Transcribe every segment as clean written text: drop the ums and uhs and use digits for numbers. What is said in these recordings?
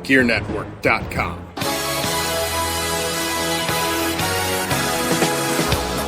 GearNetwork.com.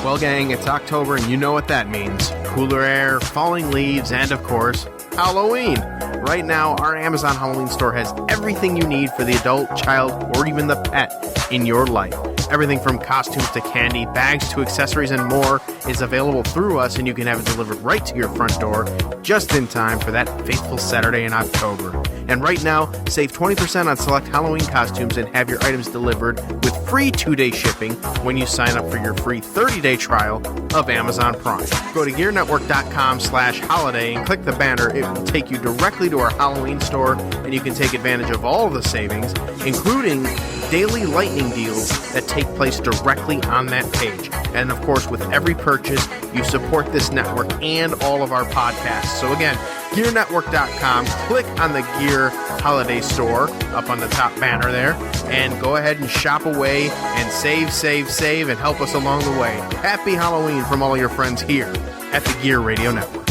Well, gang, it's October, and you know what that means. Cooler air, falling leaves, and, of course, Halloween. Right now, our Amazon Halloween store has everything you need for the adult, child, or even the pet in your life. Everything from costumes to candy, bags to accessories, and more is available through us, and you can have it delivered right to your front door just in time for that fateful Saturday in October. And right now, save 20% on select Halloween costumes and have your items delivered with free 2-day shipping when you sign up for your free 30-day trial of Amazon Prime. Go to GearNetwork.com/holiday and click the banner. It will take you directly to our Halloween store, and you can take advantage of all of the savings, including daily lightning deals that take place directly on that page. And of course, with every purchase, you support this network and all of our podcasts. So again, GearNetwork.com, click on the Gear Holiday Store up on the top banner there, and go ahead and shop away and save, and help us along the way. Happy Halloween from all your friends here at the Gear Radio Network.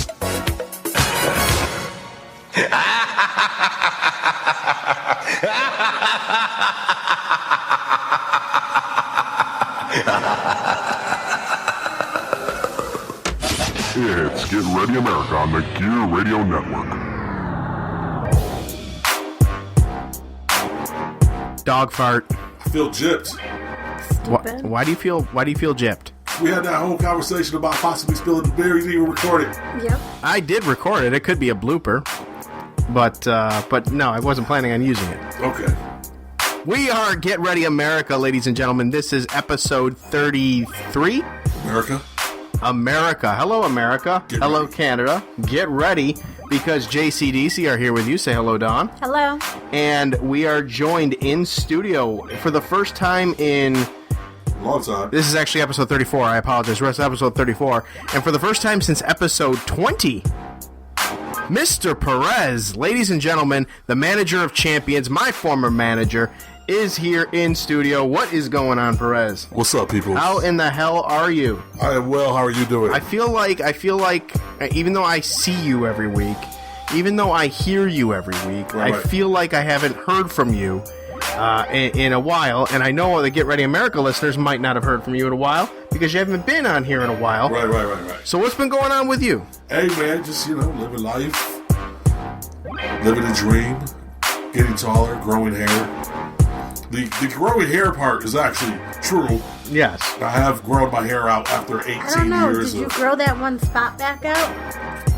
It's Get Ready America on the Gear Radio Network. Dog fart. I feel gypped. Why do you feel gypped? We had that whole conversation about possibly spilling the beer. You didn't even record it. Yep. I did record it. It could be a blooper, but no, I wasn't planning on using it. Okay. We are Get Ready America, ladies and gentlemen. This is episode 33. America. Hello, America. Hello, Canada. Get ready, because JCDC are here with you. Say hello, Dawn. Hello. And we are joined in studio for the first time in... Long time. This is actually episode 34. I apologize. Rest of episode 34. And for the first time since episode 20... Mr. Perez, ladies and gentlemen, the manager of champions, my former manager, is here in studio. What is going on, Perez? What's up, people? How in the hell are you? I am well. How are you doing? I feel like, even though I see you every week, even though I hear you every week, right. I feel like I haven't heard from you in a while. And I know the Get Ready America listeners might not have heard from you in a while because you haven't been on here in a while. Right. So what's been going on with you? Hey, man, just, living life, living a dream, getting taller, growing hair. The growing hair part is actually true. Yes. I have grown my hair out after 18 I don't know. years. Did you grow that one spot back out?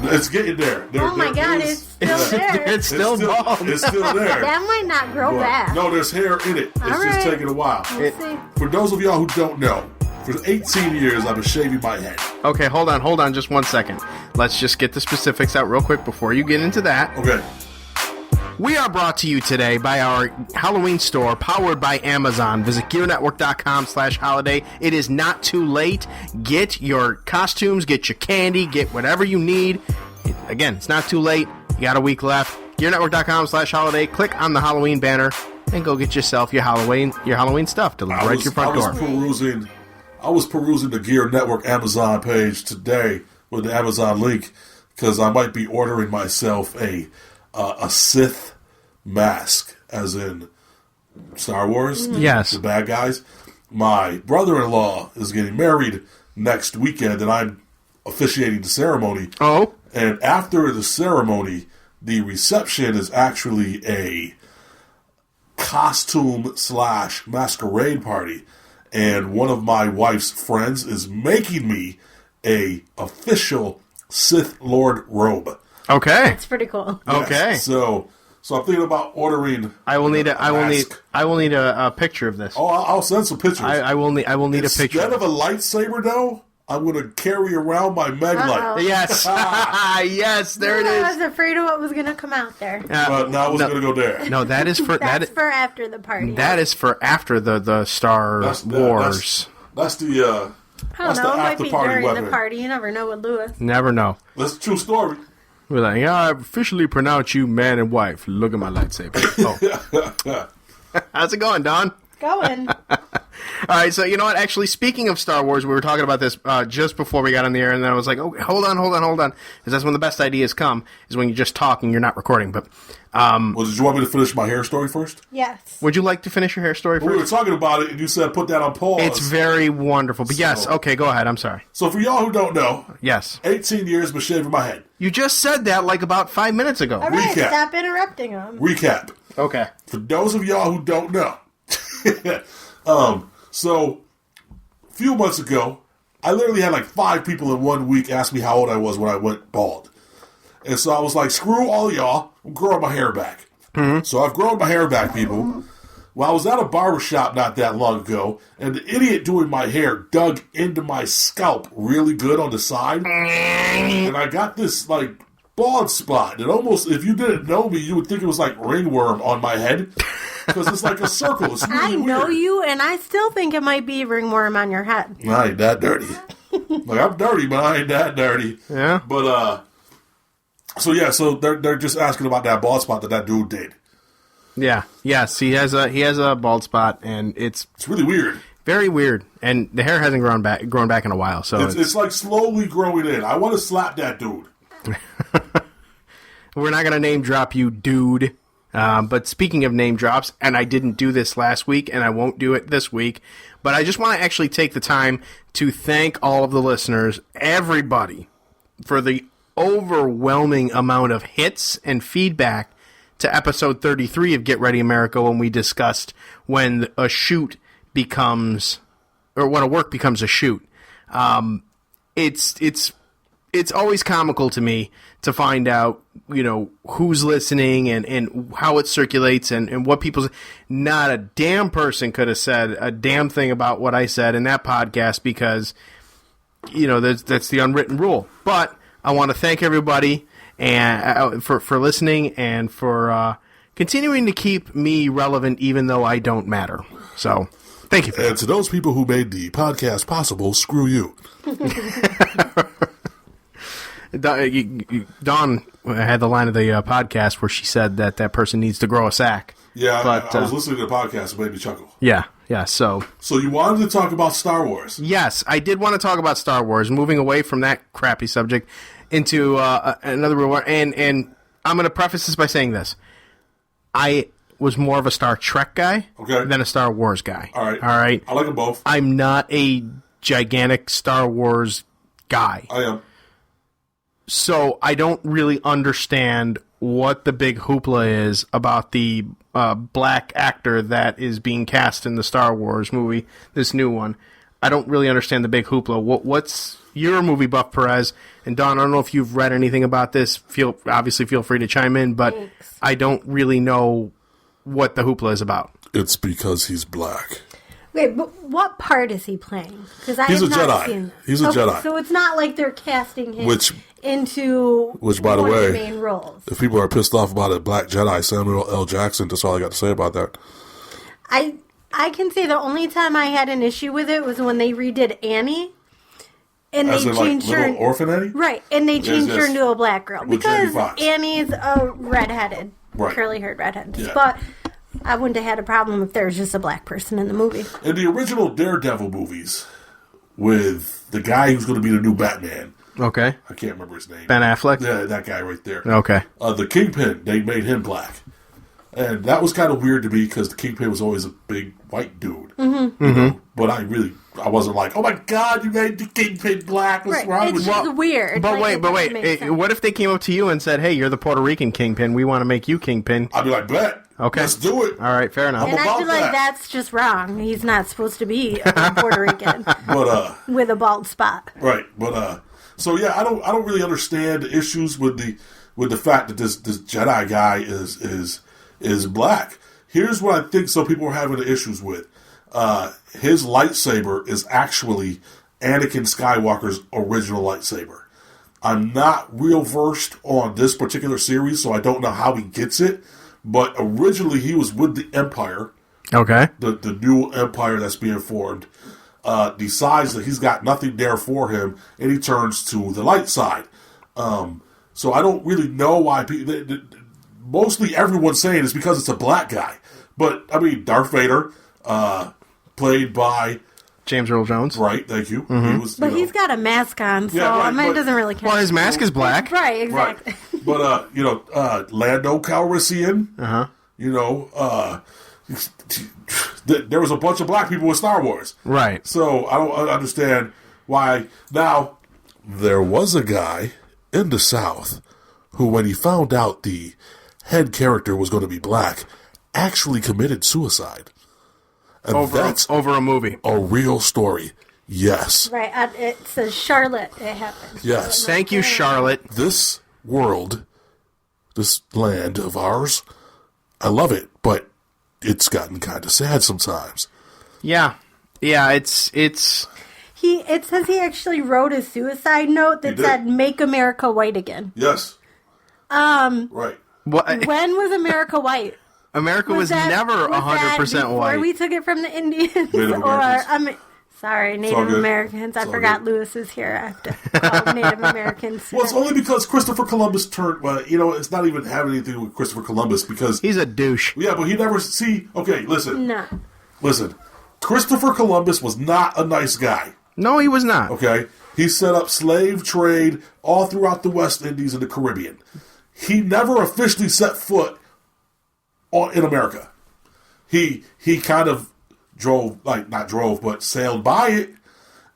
It's getting there. Oh my God, it's still there. It's still bald. It's still there. That might not grow back. No, there's hair in it. It's All just right. taking a while. We'll see. For those of y'all who don't know, for 18 years I've been shaving my head. Okay, hold on just 1 second. Let's just get the specifics out real quick before you get into that. Okay. We are brought to you today by our Halloween store powered by Amazon. Visit GearNetwork.com/holiday. It is not too late. Get your costumes, get your candy, get whatever you need. Again, it's not too late. You got a week left. GearNetwork.com/holiday. Click on the Halloween banner and go get yourself your Halloween stuff delivered right to your front door. I was perusing the Gear Network Amazon page today with the Amazon link because I might be ordering myself a Sith mask, as in Star Wars. Yes. The bad guys. My brother-in-law is getting married next weekend, and I'm officiating the ceremony. Oh. And after the ceremony, the reception is actually a costume/masquerade party. And one of my wife's friends is making me a official Sith Lord robe. Okay. It's pretty cool. Yes. Okay. So I'm thinking about ordering. I will need mask. a picture of this. Oh, I'll send some pictures. I will need a picture. Instead of a lightsaber, though, I'm going to carry around my Meglight. Yes. Yes, there it I is. was afraid of what was going to come out there. But now I was going to go there. No, that is for That's for after the party. that is for after the Star Wars. That's the I that's don't know. the It might after be party during weapon. the party. You never know with Lewis. Never know. That's a true story. We're like, yeah, I officially pronounce you man and wife. Look at my lightsaber. Oh. How's it going, Don? Going. All right, so you know what? Actually, speaking of Star Wars, we were talking about this just before we got on the air, and then I was like, "Oh, hold on," because that's when the best ideas come, is when you just talk and you're not recording. But Well, did you want me to finish my hair story first? Yes. would you like to finish your hair story We were first? talking about it, and you said put that on pause. It's very wonderful. But yes, So- okay, go ahead. I'm sorry. So for y'all who don't know, Yes, 18 years been shaving my head. you just said that like about 5 minutes ago. All right, Recap. stop interrupting him. Recap. Okay. For those of y'all who don't know, so a few months ago, I literally had like 5 people in 1 week ask me how old I was when I went bald. And so I was like, screw all y'all, I'm growing my hair back. So I've grown my hair back, people. Well, I was at a barbershop not that long ago, and the idiot doing my hair dug into my scalp really good on the side. And I got this, like, bald spot. And almost, if you didn't know me, you would think it was like ringworm on my head. Because it's like a circle. It's really I know weird. you, and I still think it might be ringworm on your head. I ain't that dirty. Like, I'm dirty, but I ain't that dirty. Yeah. But, so they're just asking about that bald spot that dude did. Yeah. Yes, he has a bald spot, and it's It's really weird. very weird. And the hair hasn't grown back in a while. So It's like slowly growing in. I want to slap that dude. we're not gonna name drop you, dude. But speaking of name drops, and I didn't do this last week, and I won't do it this week, but I just want to actually take the time to thank all of the listeners, everybody, for the overwhelming amount of hits and feedback to episode 33 of Get Ready America, when we discussed when a shoot becomes, or when a work becomes a shoot. It's always comical to me to find out, who's listening and how it circulates and what people's. Not a damn person could have said a damn thing about what I said in that podcast, because, that's the unwritten rule. But I want to thank everybody and for listening and for continuing to keep me relevant, even though I don't matter. So, thank you for And to those people who made the podcast possible, screw you. Dawn had the line of the podcast where she said that person needs to grow a sack. Yeah, But, I was listening to the podcast and made me chuckle. Yeah. So, So you wanted to talk about Star Wars. yes, I did want to talk about Star Wars, moving away from that crappy subject into another real one. And I'm going to preface this by saying this. I was more of a Star Trek guy than a Star Wars guy. All right. I like them both. I'm not a gigantic Star Wars guy. I am. So I don't really understand what the big hoopla is about the black actor that is being cast in the Star Wars movie, this new one. I don't really understand the big hoopla. What's your movie buff, Perez? And Dawn, I don't know if you've read anything about this. Obviously feel free to chime in, but Thanks. I don't really know what the hoopla is about. It's because he's black. Wait, but what part is he playing? Because I He's have a not Jedi. seen. He's a Jedi. So it's not like they're casting him Which, into by the one of way, the main roles. if people are pissed off about it, Black Jedi, Samuel L. Jackson, that's all I got to say about that. I can say the only time I had an issue with it was when they redid Annie, and As they in, like, changed her. Little Orphan Annie? Right, and they changed her yes. into a black girl With Jamie because Foxx. Annie's a redheaded, Right. curly-haired redhead. Yeah. But I wouldn't have had a problem if there was just a black person in the movie. In the original Daredevil movies, with the guy who's going to be the new Batman, Okay. I can't remember his name. Ben Affleck? Yeah, that guy right there. Okay. The Kingpin, they made him black. And that was kind of weird to me because the Kingpin was always a big white dude. Mm-hmm. You know? But I wasn't like, oh my God, you made the Kingpin black. What's Right, wrong it's with just you? weird. But Like, it doesn't make wait. sense. What if they came up to you and said, hey, you're the Puerto Rican Kingpin. We want to make you Kingpin. I'd be like, bet. Okay. Let's do it. All right, fair enough. And I about feel like that. that's just wrong. He's not supposed to be a Puerto Rican But, with a bald spot. right. But, so yeah, I don't really understand the issues with the fact that this Jedi guy is black. Here's what I think some people are having the issues with. His lightsaber is actually Anakin Skywalker's original lightsaber. I'm not real versed on this particular series, so I don't know how he gets it. But originally he was with the Empire, Okay. the new Empire that's being formed. Decides that he's got nothing there for him, and he turns to the light side. So I don't really know why people. Mostly everyone's saying it's because it's a black guy. But, I mean, Darth Vader, played by James Earl Jones. right. Thank you. Mm-hmm. He was, But he's got a mask on, so Yeah, right, it doesn't really count. Well, his mask is black. Right, exactly. right. But Lando Calrissian. Uh-huh. There was a bunch of black people in Star Wars. Right. So I don't understand why. Now, there was a guy in the South who, when he found out the head character was going to be black, actually committed suicide. And that's Over a movie. a real story. Yes. Right, it says Charlotte, it happened. Yes. Thank you, Charlotte. This world, this land of ours, I love it, but it's gotten kind of sad sometimes. Yeah. Yeah, it's It says he actually wrote a suicide note that did. said, "Make America White Again." Yes. Right. what When was America white? America was that- never was that 100% before white. we took it from the Indians? Native Americans. Sorry, all Native good. Americans. I It's all forgot good. Lewis is here. I have to call Native Americans. Well, it's only because Christopher Columbus turned. Well, it's not even having anything with Christopher Columbus because He's a douche. yeah, but he never see. Okay, listen, No. listen. Christopher Columbus was not a nice guy. No, he was not. Okay, he set up slave trade all throughout the West Indies and the Caribbean. He never officially set foot in America. He kind of sailed by it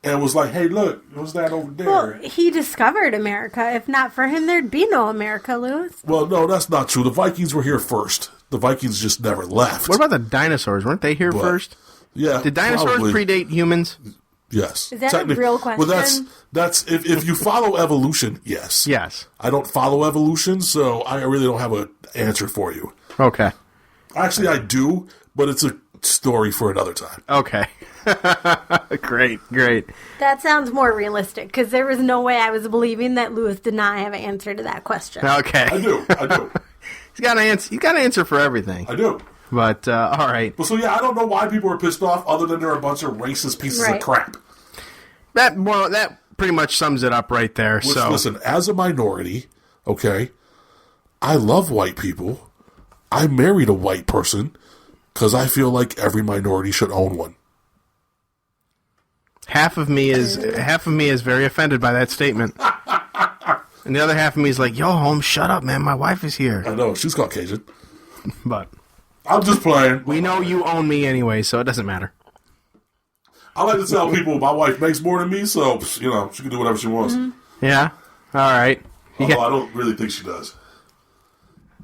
and was like, "Hey, look, what's that over there?" Well, he discovered America. If not for him, there'd be no America, Lewis. Well, no, that's not true. The Vikings were here first. The Vikings just never left. What about the dinosaurs? Weren't they here But- first? Yeah, Did dinosaurs probably. predate humans? Yes. Is that a Technic- real Well, that's question? if you follow evolution, yes. Yes. I don't follow evolution, so I really don't have an answer for you. Okay. Actually, I do, but it's a story for another time. Okay. Great. That sounds more realistic because there was no way I was believing that Lewis did not have an answer to that question. Okay. I do. He's got an answer for everything. I do. But all right. But so yeah, I don't know why people are pissed off other than they're a bunch of racist pieces Right. of crap. That pretty much sums it up right there. Which, so listen, as a minority, okay, I love white people. I married a white person because I feel like every minority should own one. half of me is very offended by that statement. And the other half of me is like, "Yo, Holmes, shut up, man. My wife is here." I know, she's Caucasian. But I'm just playing. we know you own me anyway, so it doesn't matter. I like to tell people my wife makes more than me, so, she can do whatever she wants. Yeah. All right. Although I don't really think she does.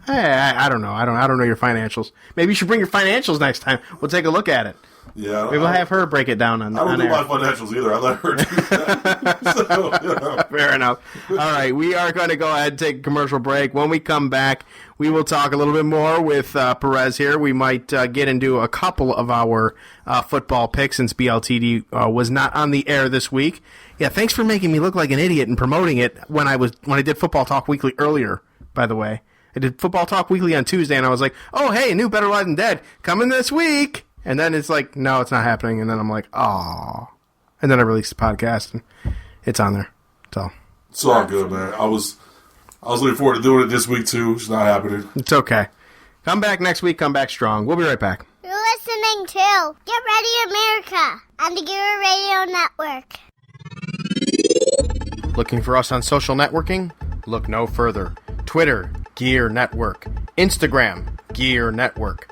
I don't know. I don't know your financials. Maybe you should bring your financials next time. We'll take a look at it. Yeah, Maybe we'll have her break it down on I don't on do air. my financials either. I let her do that. So, Fair enough. All right, we are going to go ahead and take a commercial break. When we come back, we will talk a little bit more with Perez here. We might get into a couple of our football picks since BLTD was not on the air this week. Yeah, thanks for making me look like an idiot and promoting it when I did Football Talk Weekly earlier, by the way. I did Football Talk Weekly on Tuesday, and I was like, oh, hey, new Better Alive Than Dead coming this week. And then it's like, no, it's not happening. And then I'm like, oh. And then I released the podcast, and it's on there. So it's all good, man. I was looking forward to doing it this week, too. It's not happening. it's okay. Come back next week. Come back strong. We'll be right back. You're listening to Get Ready America on the Gear Radio Network. Looking for us on social networking? Look no further. Twitter, Gear Network. Instagram, Gear Network.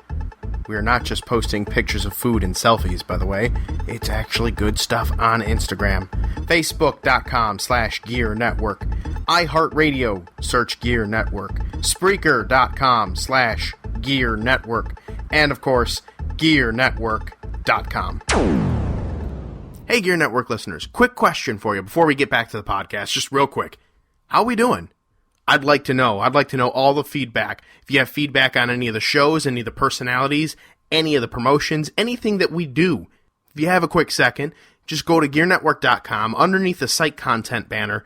We are not just posting pictures of food and selfies, by the way. It's actually good stuff on Instagram. Facebook.com/Gear Network. iHeartRadio, search Gear Network. Spreaker.com/Gear Network. And, of course, GearNetwork.com. Hey, Gear Network listeners, quick question for you before we get back to the podcast, just real quick. How we doing? I'd like to know. I'd like to know all the feedback. If you have feedback on any of the shows, any of the personalities, any of the promotions, anything that we do, if you have a quick second, just go to GearNetwork.com. Underneath the site content banner,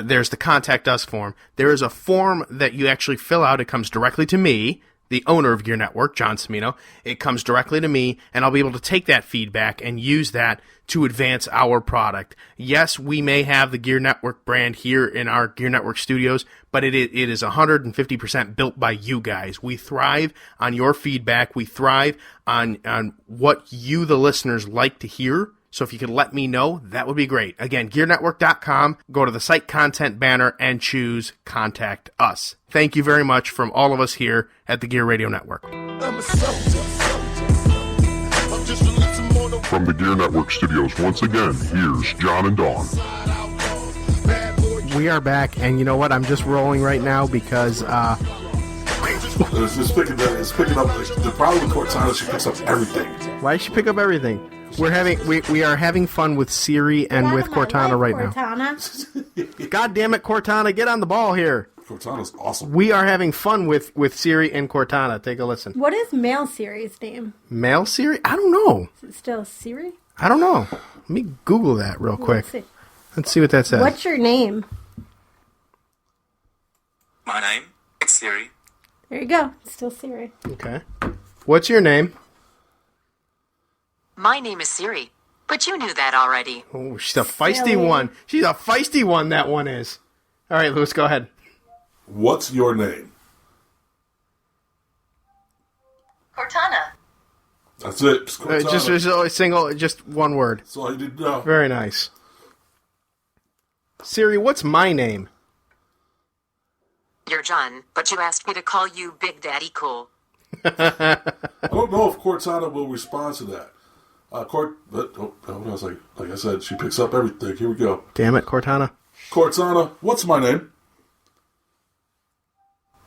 there's the Contact Us form. There is a form that you actually fill out. It comes directly to me, the owner of Gear Network, John Cimino. It comes directly to me, and I'll be able to take that feedback and use that to advance our product. Yes, we may have the Gear Network brand here in our Gear Network studios, but it is 150% built by you guys. We thrive on your feedback. We thrive on what you, the listeners, like to hear. So if you could let me know, that would be great. Again, GearNetwork.com, go to the site content banner and choose Contact Us. Thank you very much from all of us here at the Gear Radio Network. From the Gear Network studios, once again, here's John and Dawn. We are back, and you know what? I'm just rolling right now because It's picking up. The problem with Cortana, she picks up everything. why does she pick up everything? We are having fun with Siri and with Cortana right now. Cortana. God damn it, Cortana, get on the ball here. Cortana's awesome. We are having fun with Siri and Cortana. Take a listen. What is male Siri's name? Male Siri? I don't know. Is it still Siri? I don't know. Let me Google that real quick. Let's see what that says. What's your name? My name is Siri. There you go. It's still Siri. Okay. What's your name? My name is Siri, but you knew that already. Oh, she's a feisty Silly. one. She's a feisty one, that one is. All right, Lewis, go ahead. What's your name? Cortana. That's it. It's Cortana. Just a single, just one word. That's all you need to know. Very nice. Siri, what's my name? You're John, but you asked me to call you Big Daddy Cool. I don't know if Cortana will respond to that. I was like I said, she picks up everything. Here we go. Damn it, Cortana. Cortana, what's my name?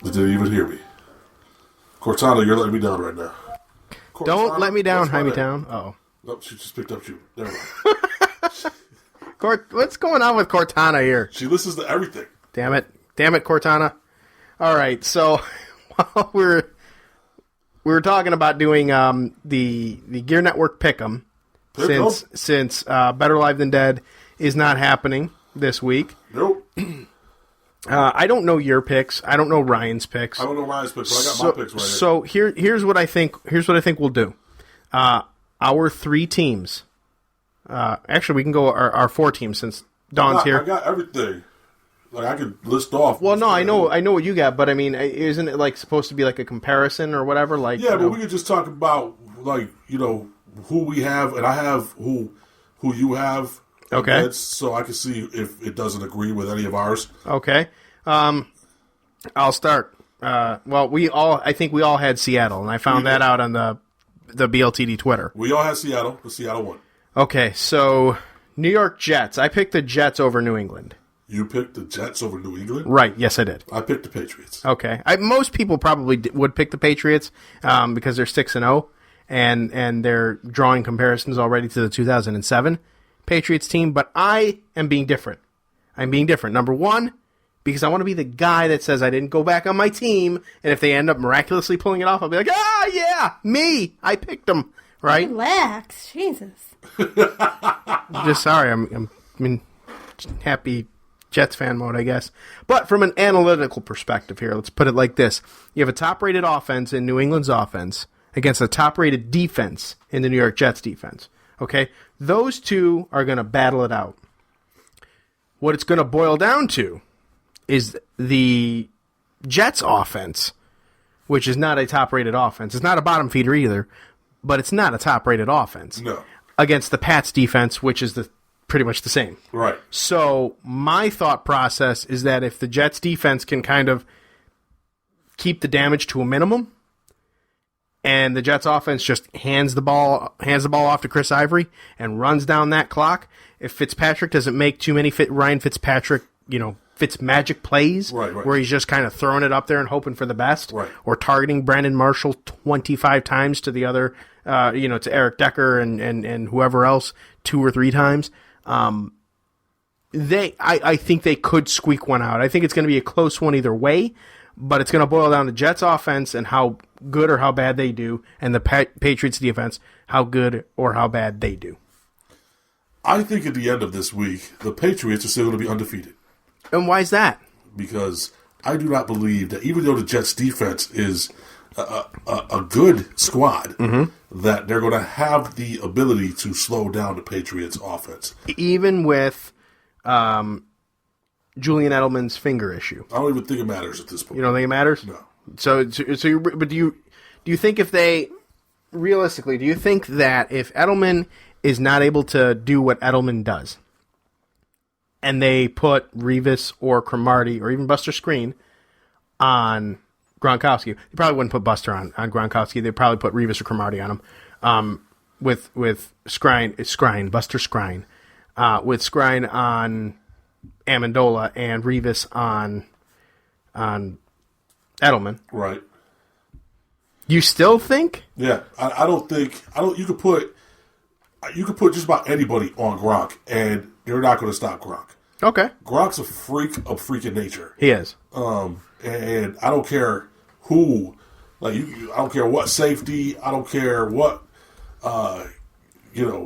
They didn't even hear me. Cortana, you're letting me down right now. Cortana, Don't let me down, what's my Jaime name? Town. Oh. Nope, she just picked up you. Never mind. What's going on with Cortana here? She listens to everything. Damn it, Cortana. All right, so while we were talking about doing the Gear Network Pick'em, since Better Live Than Dead is not happening this week. Nope. I don't know your picks. I don't know Ryan's picks. I don't know Ryan's picks, but I got my picks right here. So here's what I think. Here's what I think we'll do. Our three teams. Actually, we can go our four teams since Dawn's here. I got everything. Like I could list off. Well, no, I know what you got, but I mean, isn't it like supposed to be like a comparison or whatever? Like, yeah, but we could just talk about like who we have, and I have who you have. Okay. So I can see if it doesn't agree with any of ours. Okay. I'll start. I think we all had Seattle, and I found that out on the BLTD Twitter. We all had Seattle, but Seattle won. Okay, so New York Jets. I picked the Jets over New England. You picked the Jets over New England? Right, yes I did. I picked the Patriots. Okay. Most people probably would pick the Patriots because they're 6-0, and they're drawing comparisons already to the 2007 Patriots team, but I am being different. I'm being different. Number one, because I want to be the guy that says I didn't go back on my team, and if they end up miraculously pulling it off, I'll be like, yeah, me, I picked them, right? Relax. Jesus. I'm just sorry. I'm in happy Jets fan mode, I guess. But from an analytical perspective here, let's put it like this. You have a top-rated offense in New England's offense against a top-rated defense in the New York Jets defense. Okay? Those two are going to battle it out. What it's going to boil down to is the Jets offense, which is not a top-rated offense. It's not a bottom feeder either, but it's not a top-rated offense. No. Against the Pats defense, which is pretty much the same. Right. So my thought process is that if the Jets defense can kind of keep the damage to a minimum, and the Jets offense just hands the ball off to Chris Ivory and runs down that clock, if Fitzpatrick doesn't make too many Ryan Fitzpatrick, Fitzmagic plays, right. where he's just kind of throwing it up there and hoping for the best, right. or targeting Brandon Marshall 25 times to the other, to Eric Decker and whoever else 2 or 3 times. I think they could squeak one out. I think it's going to be a close one either way, but it's going to boil down to Jets offense and how good or how bad they do, and the Patriots defense, how good or how bad they do. I think at the end of this week, the Patriots are still going to be undefeated. And why is that? Because I do not believe that even though the Jets defense is a good squad, that they're going to have the ability to slow down the Patriots' offense. Even with Julian Edelman's finger issue. I don't even think it matters at this point. You don't think it matters? No. But do you think if they, realistically, do you think that if Edelman is not able to do what Edelman does, and they put Revis or Cromartie or even Buster Skrine on Gronkowski, they probably wouldn't put Buster on Gronkowski. They'd probably put Revis or Cromartie on him. With Buster Skrine, with Skrine on Amendola and Revis on Edelman. Right. You still think? Yeah, I don't. You could put just about anybody on Gronk, and you're not going to stop Gronk. Okay. Gronk's a freak of freaking nature. He is. And I don't care who, I don't care what safety. I don't care what, you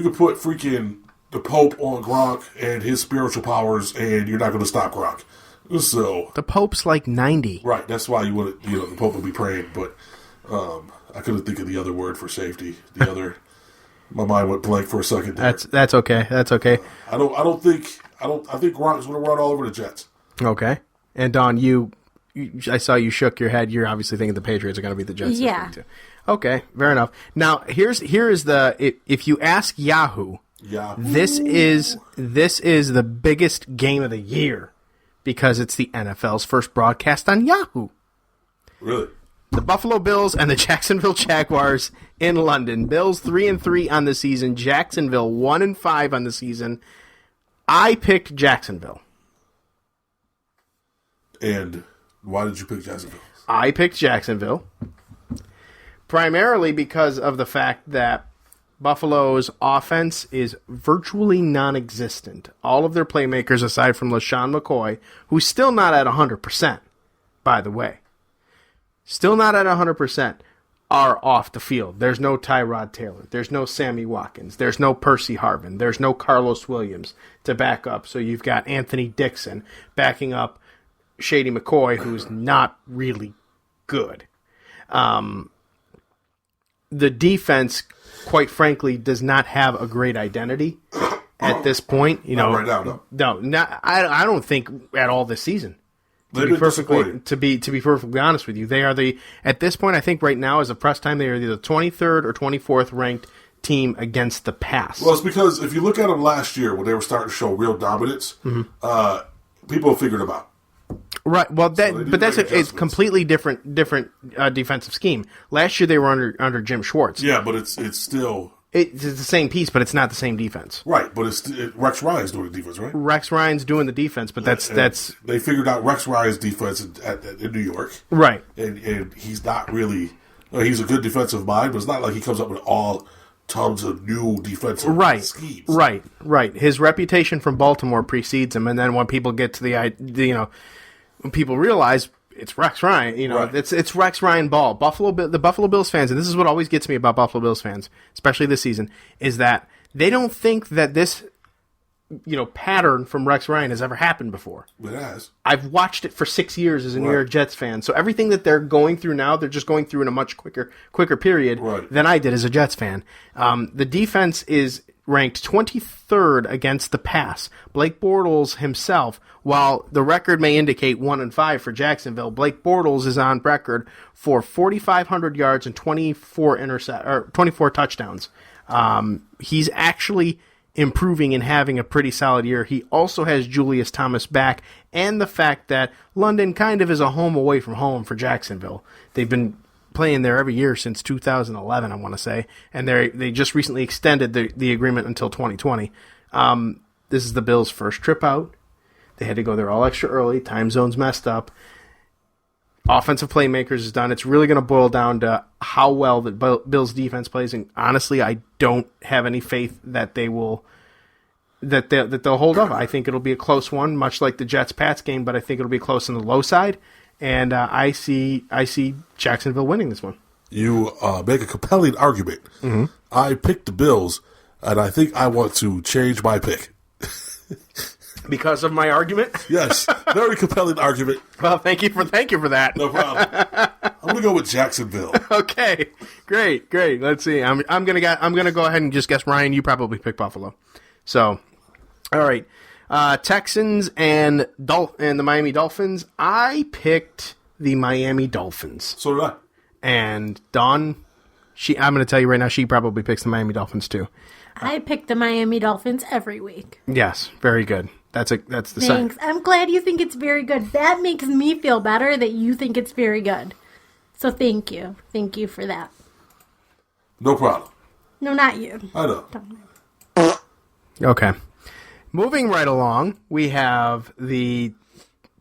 could put freaking the Pope on Gronk and his spiritual powers, and you're not going to stop Gronk. So The Pope's like 90. right, that's why you would, the Pope would be praying. But I couldn't think of the other word for safety. My mind went blank for a second there. That's okay. That's okay. I think Gronk's going to run all over the Jets. Okay. And Don, I saw you shook your head. You're obviously thinking the Patriots are going to beat the Jets. Yeah. Too. Okay, fair enough. Now here is the if you ask Yahoo, this is the biggest game of the year because it's the NFL's first broadcast on Yahoo. Really? The Buffalo Bills and the Jacksonville Jaguars in London. Bills 3-3 on the season. Jacksonville 1-5 on the season. I picked Jacksonville. And why did you pick Jacksonville? I picked Jacksonville primarily because of the fact that Buffalo's offense is virtually non-existent. All of their playmakers, aside from LaShawn McCoy, who's still not at 100%, by the way, still not at 100%, are off the field. There's no Tyrod Taylor. There's no Sammy Watkins. There's no Percy Harvin. There's no Carlos Williams to back up. So you've got Anthony Dixon backing up Shady McCoy, who's not really good. The defense, quite frankly, does not have a great identity at this point. Not right now, no. I don't think at all this season. To be perfectly honest with you, they are at this point. I think right now, as of press time, they are the 23rd or 24th ranked team against the pass. Well, it's because if you look at them last year when they were starting to show real dominance, people figured them out. Right. Well, that's a completely different defensive scheme. Last year they were under Jim Schwartz. Yeah, but it's still it's the same piece, but it's not the same defense. Right, but Rex Ryan's doing the defense, right? Rex Ryan's doing the defense, but that's they figured out Rex Ryan's defense in New York, right? And he's not really he's a good defensive mind, but it's not like he comes up with all tons of new defensive schemes. Right. His reputation from Baltimore precedes him, and then when people get to when people realize it's Rex Ryan, right. it's Rex Ryan ball. The Buffalo Bills fans, and this is what always gets me about Buffalo Bills fans, especially this season, is that they don't think that this pattern from Rex Ryan has ever happened before. It has. I've watched it for 6 years as a New York Jets fan, so everything that they're going through now, they're just going through in a much quicker period than I did as a Jets fan. The defense is ranked 23rd against the pass. Blake Bortles himself, while the record may indicate 1-5 for Jacksonville, Blake Bortles is on record for 4,500 yards and 24 touchdowns. He's actually improving and having a pretty solid year. He also has Julius Thomas back, and the fact that London kind of is a home away from home for Jacksonville. They've been playing there every year since 2011, I want to say, and they just recently extended the agreement until 2020. This is the Bills' first trip out. They had to go there all extra early. Time zones messed up. Offensive playmakers is done. It's really going to boil down to how well the Bills' defense plays, and honestly, I don't have any faith that they will that they'll hold up. I think it'll be a close one, much like the Jets-Pats game, but I think it'll be close on the low side. And I see Jacksonville winning this one. You make a compelling argument. Mm-hmm. I picked the Bills, and I think I want to change my pick. Because of my argument? Yes, very compelling argument. Well, thank you for that. No problem. I'm going to go with Jacksonville. Okay, great. Let's see. I'm gonna go ahead and just guess Ryan. You probably pick Buffalo. So, all right, Texans and the Miami Dolphins. I picked the Miami Dolphins. So did I. And Dawn, I'm going to tell you right now, she probably picks the Miami Dolphins too. I pick the Miami Dolphins every week. Yes, very good. That's the Thanks. I'm glad you think it's very good. That makes me feel better that you think it's very good. So thank you. Thank you for that. No problem. No, not you. I know. Okay. Moving right along, we have the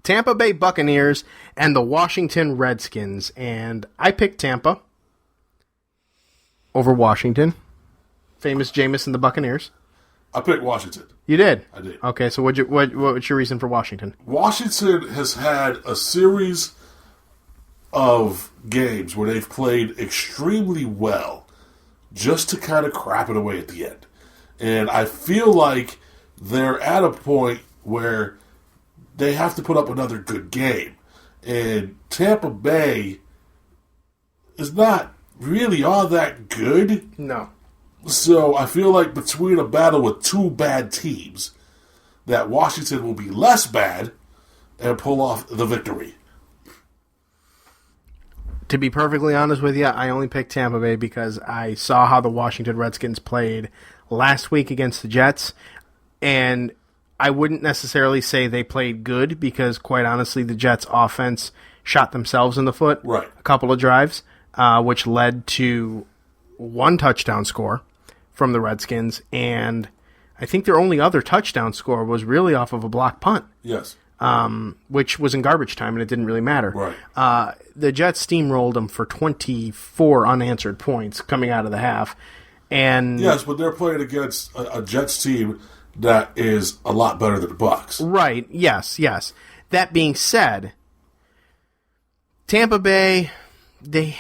Tampa Bay Buccaneers and the Washington Redskins. And I picked Tampa over Washington. Famous Jameis and the Buccaneers. I picked Washington. You did? I did. Okay, so what's your reason for Washington? Washington has had a series of games where they've played extremely well just to kind of crap it away at the end. And I feel like they're at a point where they have to put up another good game. And Tampa Bay is not really all that good. No. So I feel like between a battle with two bad teams, that Washington will be less bad and pull off the victory. To be perfectly honest with you, I only picked Tampa Bay because I saw how the Washington Redskins played last week against the Jets, and I wouldn't necessarily say they played good because, quite honestly, the Jets' offense shot themselves in the foot Right. a couple of drives, which led to one touchdown score from the Redskins, and I think their only other touchdown score was really off of a block punt. Yes. Which was in garbage time, and it didn't really matter. Right. The Jets steamrolled them for 24 unanswered points coming out of the half. And Yes, but they're playing against a Jets team that is a lot better than the Bucs. Right, yes. That being said, Tampa Bay, they're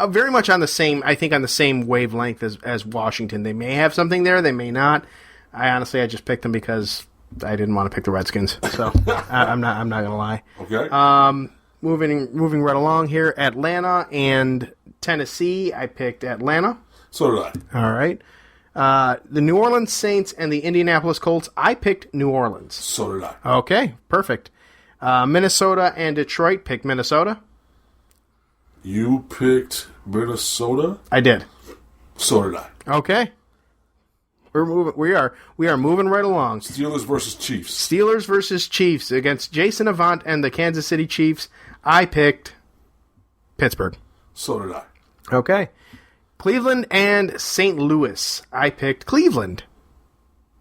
very much on the same wavelength as Washington. They may have something there, they may not. I just picked them because I didn't want to pick the Redskins, so I'm not gonna lie. Okay. Moving right along here, Atlanta and Tennessee. I picked Atlanta. So did I. All right. The New Orleans Saints and the Indianapolis Colts. I picked New Orleans. So did I. Okay, perfect. Minnesota and Detroit. Picked Minnesota. You picked Minnesota. I did. So did I. Okay. We are moving right along. Steelers versus Chiefs. Steelers versus Chiefs against Jason Avant and the Kansas City Chiefs. I picked Pittsburgh. So did I. Okay. Cleveland and St. Louis. I picked Cleveland.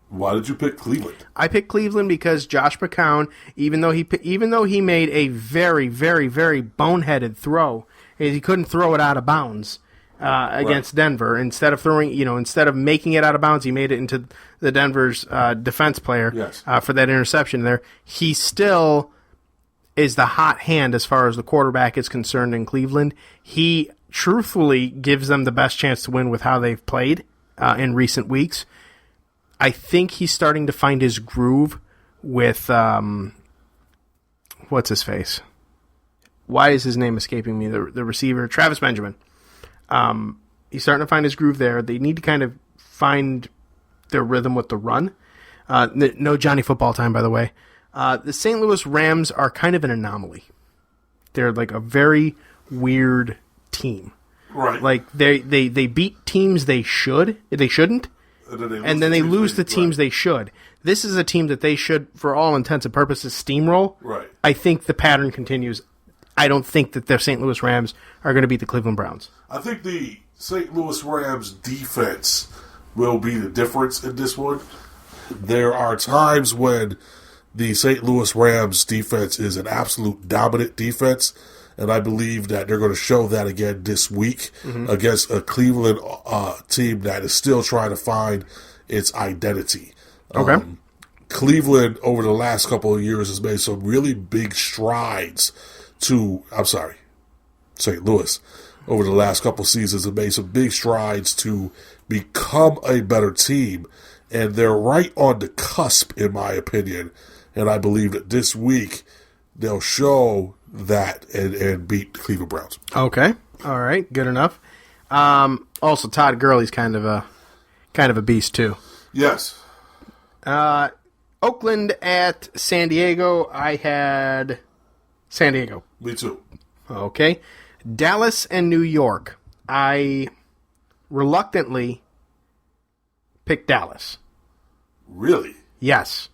Why did you pick Cleveland? I picked Cleveland because Josh McCown, even though he made a very, very, very boneheaded throw, he couldn't throw it out of bounds against Denver. Instead of making it out of bounds, he made it into the Denver's defense player for that interception there. He still is the hot hand as far as the quarterback is concerned in Cleveland. He truthfully gives them the best chance to win with how they've played in recent weeks. I think he's starting to find his groove with what's his face? Why is his name escaping me? The receiver, Travis Benjamin. He's starting to find his groove there. They need to kind of find their rhythm with the run. No Johnny Football time, by the way. The St. Louis Rams are kind of an anomaly. They're like a very weird team. Right. Like they beat teams they shouldn't, and then they lose the teams they should. This is a team that they should, for all intents and purposes, steamroll. Right. I think the pattern continues. I don't think that the St. Louis Rams are going to beat the Cleveland Browns. I think the St. Louis Rams defense will be the difference in this one. There are times when the St. Louis Rams defense is an absolute dominant defense, and I believe that they're going to show that again this week against a Cleveland team that is still trying to find its identity. Okay. Cleveland, over the last couple of years, has made some really big strides St. Louis, over the last couple of seasons, have made some big strides to become a better team. And they're right on the cusp, in my opinion. And I believe that this week they'll show that and beat the Cleveland Browns. Okay. All right. Good enough. Also, Todd Gurley's kind of a beast too. Yes. Oakland at San Diego. I had San Diego. Me too. Okay. Dallas and New York. I reluctantly picked Dallas. Really? Yes.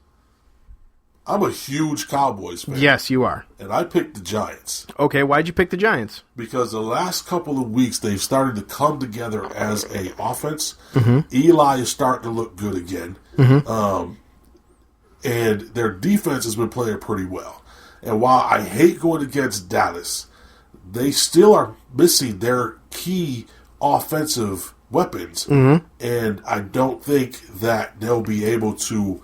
I'm a huge Cowboys fan. Yes, you are. And I picked the Giants. Okay, why'd you pick the Giants? Because the last couple of weeks, they've started to come together as a offense. Eli is starting to look good again. And their defense has been playing pretty well. And while I hate going against Dallas, they still are missing their key offensive weapons. And I don't think that they'll be able to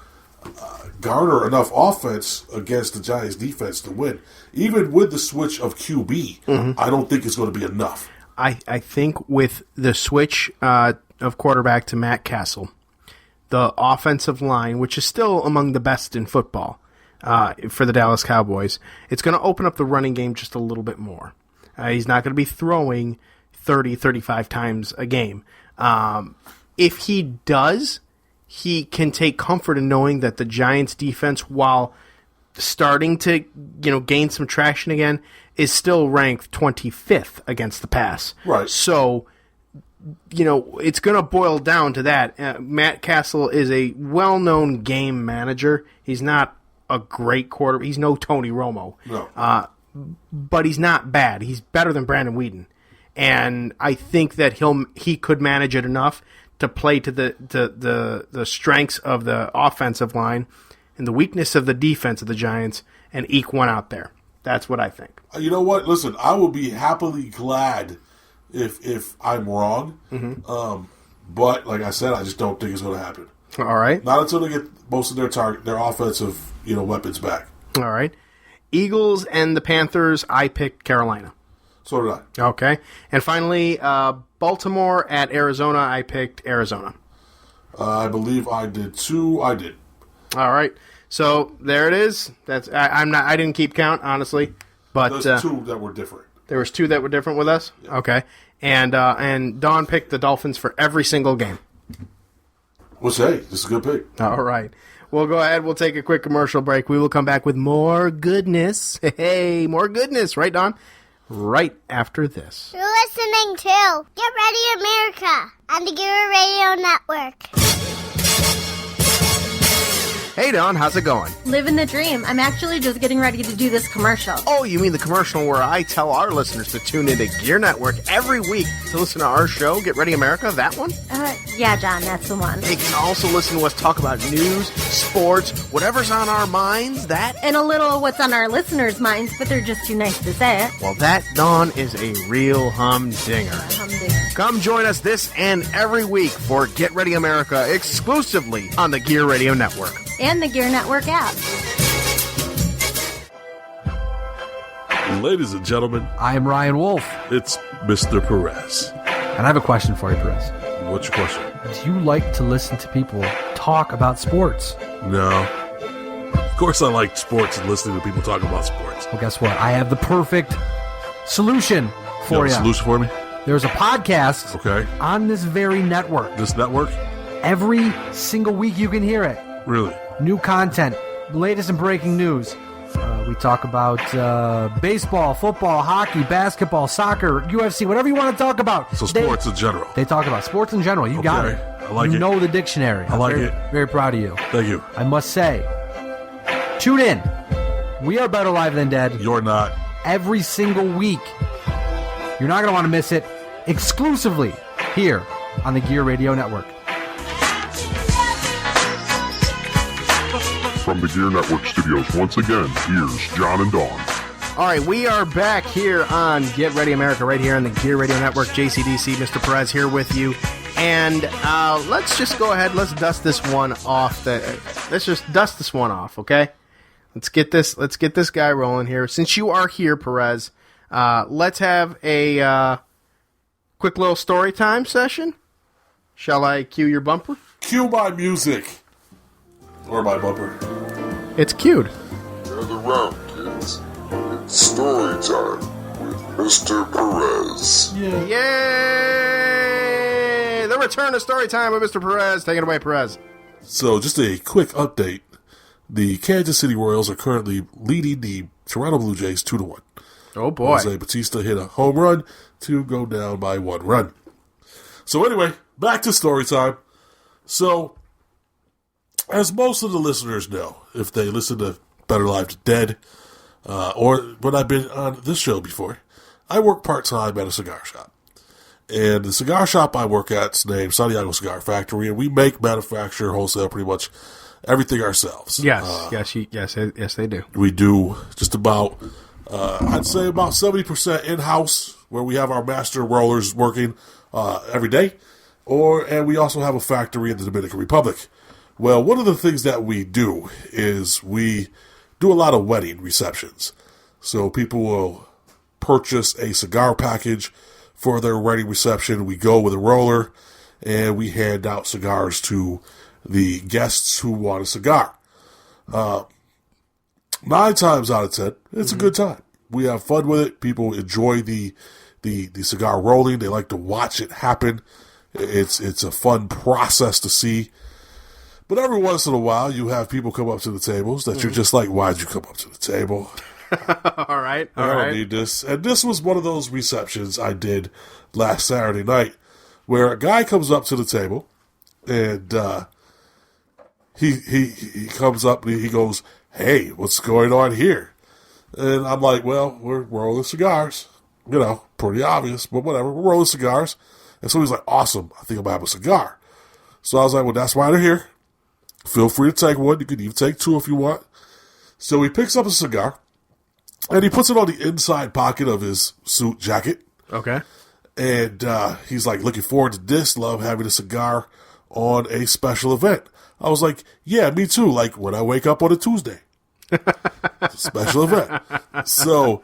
garner enough offense against the Giants' defense to win. Even with the switch of QB, I don't think it's going to be enough. I think with the switch of quarterback to Matt Castle, the offensive line, which is still among the best in football for the Dallas Cowboys, it's going to open up the running game just a little bit more. He's not going to be throwing 30, 35 times a game. If he does, he can take comfort in knowing that the Giants' defense, while starting to gain some traction again, is still ranked 25th against the pass. Right. So, it's going to boil down to that. Matt Castle is a well-known game manager. He's not a great quarterback. He's no Tony Romo. No. But he's not bad. He's better than Brandon Weeden. And I think that he could manage it enough to play to the strengths of the offensive line and the weakness of the defense of the Giants and eke one out there. That's what I think. You know what? Listen, I will be happily glad if I'm wrong. But like I said, I just don't think it's going to happen. All right. Not until they get most of their offensive weapons back. All right. Eagles and the Panthers, I picked Carolina. So did I. Okay. And finally, Baltimore at Arizona, I picked Arizona. I believe I did too. I did. All right. So there it is. That's I didn't keep count, honestly, but There's two that were different. There was two that were different with us. Yeah. Okay. And Don picked the Dolphins for every single game. Well, hey, this is a good pick. All right. We'll go ahead. We'll take a quick commercial break. We will come back with more goodness. Hey, more goodness. Right, Don? Right after this. You're listening to Get Ready America on the Gear Radio Network. Hey, Don, how's it going? Living the dream. I'm actually just getting ready to do this commercial. Oh, you mean the commercial where I tell our listeners to tune into Gear Network every week to listen to our show, Get Ready America? That one? Yeah, John, that's the one. They can also listen to us talk about news, sports, whatever's on our minds, that. And a little what's on our listeners' minds, but they're just too nice to say it. Well, that, Dawn, is a real humdinger. Humdinger. Come join us this and every week for Get Ready America exclusively on the Gear Radio Network. And the Gear Network app. Ladies and gentlemen, I am Ryan Wolf. it's Mr. Perez. And I have a question for you, Perez. What's your question? Do you like to listen to people talk about sports? No. Of course I like sports and listening to people talk about sports. Well, guess what? I have the perfect solution for you. Solution for me? There's a podcast Okay. on this very network. This network? Every single week you can hear it. Really? New content, latest and breaking news. We talk about baseball, football, hockey, basketball, soccer, UFC, whatever you want to talk about. So sports in general. They talk about sports in general. You got it. I like you it. know the dictionary. I like very, it. Very proud of you. Thank you. I must say, tune in. We are Better Live Than Dead. You're not. Every single week. You're not going to want to miss it. Exclusively here on the Gear Radio Network. From the Gear Network studios, once again, here's John and Dawn. All right, we are back here on Get Ready America, right here on the Gear Radio Network. JCDC, Mr. Perez here with you. And let's just go ahead. Let's dust this one off. Let's just dust this one off, okay? Let's get this guy rolling here. Since you are here, Perez, let's have a quick little story time session. Shall I cue your bumper? Cue my music. Or my bumper. It's cute. Gather round, kids. It's story time with Mr. Perez. Yay! The return of story time with Mr. Perez. Take it away, Perez. So, just a quick update. The Kansas City Royals are currently leading the Toronto Blue Jays 2-1. Oh, boy. Jose Bautista hit a home run to go down by 1 run. So anyway, back to story time. So, as most of the listeners know, if they listen to Better Lives Dead, or when I've been on this show before, I work part-time at a cigar shop. And the cigar shop I work at is named Santiago Cigar Factory, and we make, manufacture, wholesale pretty much everything ourselves. Yes, they do. We do just about, I'd say about 70% in-house, where we have our master rollers working every day, and we also have a factory in the Dominican Republic. Well, one of the things that we do is we do a lot of wedding receptions. So people will purchase a cigar package for their wedding reception. We go with a roller, and we hand out cigars to the guests who want a cigar. 9 times out of 10, it's a good time. We have fun with it. People enjoy the cigar rolling. They like to watch it happen. It's a fun process to see. But every once in a while, you have people come up to the tables that you're just like, why'd you come up to the table? All right. I don't need this. And this was one of those receptions I did last Saturday night where a guy comes up to the table and he comes up and he goes, hey, what's going on here? And I'm like, well, we're rolling cigars. You know, pretty obvious, but whatever. We're rolling cigars. And so he's like, awesome. I think I'm going to have a cigar. So I was like, well, that's why they're here. Feel free to take one. You can even take 2 if you want. So he picks up a cigar, and he puts it on the inside pocket of his suit jacket. Okay. And he's like, looking forward to this. Love having a cigar on a special event. I was like, yeah, me too. Like when I wake up on a Tuesday. It's a special event. So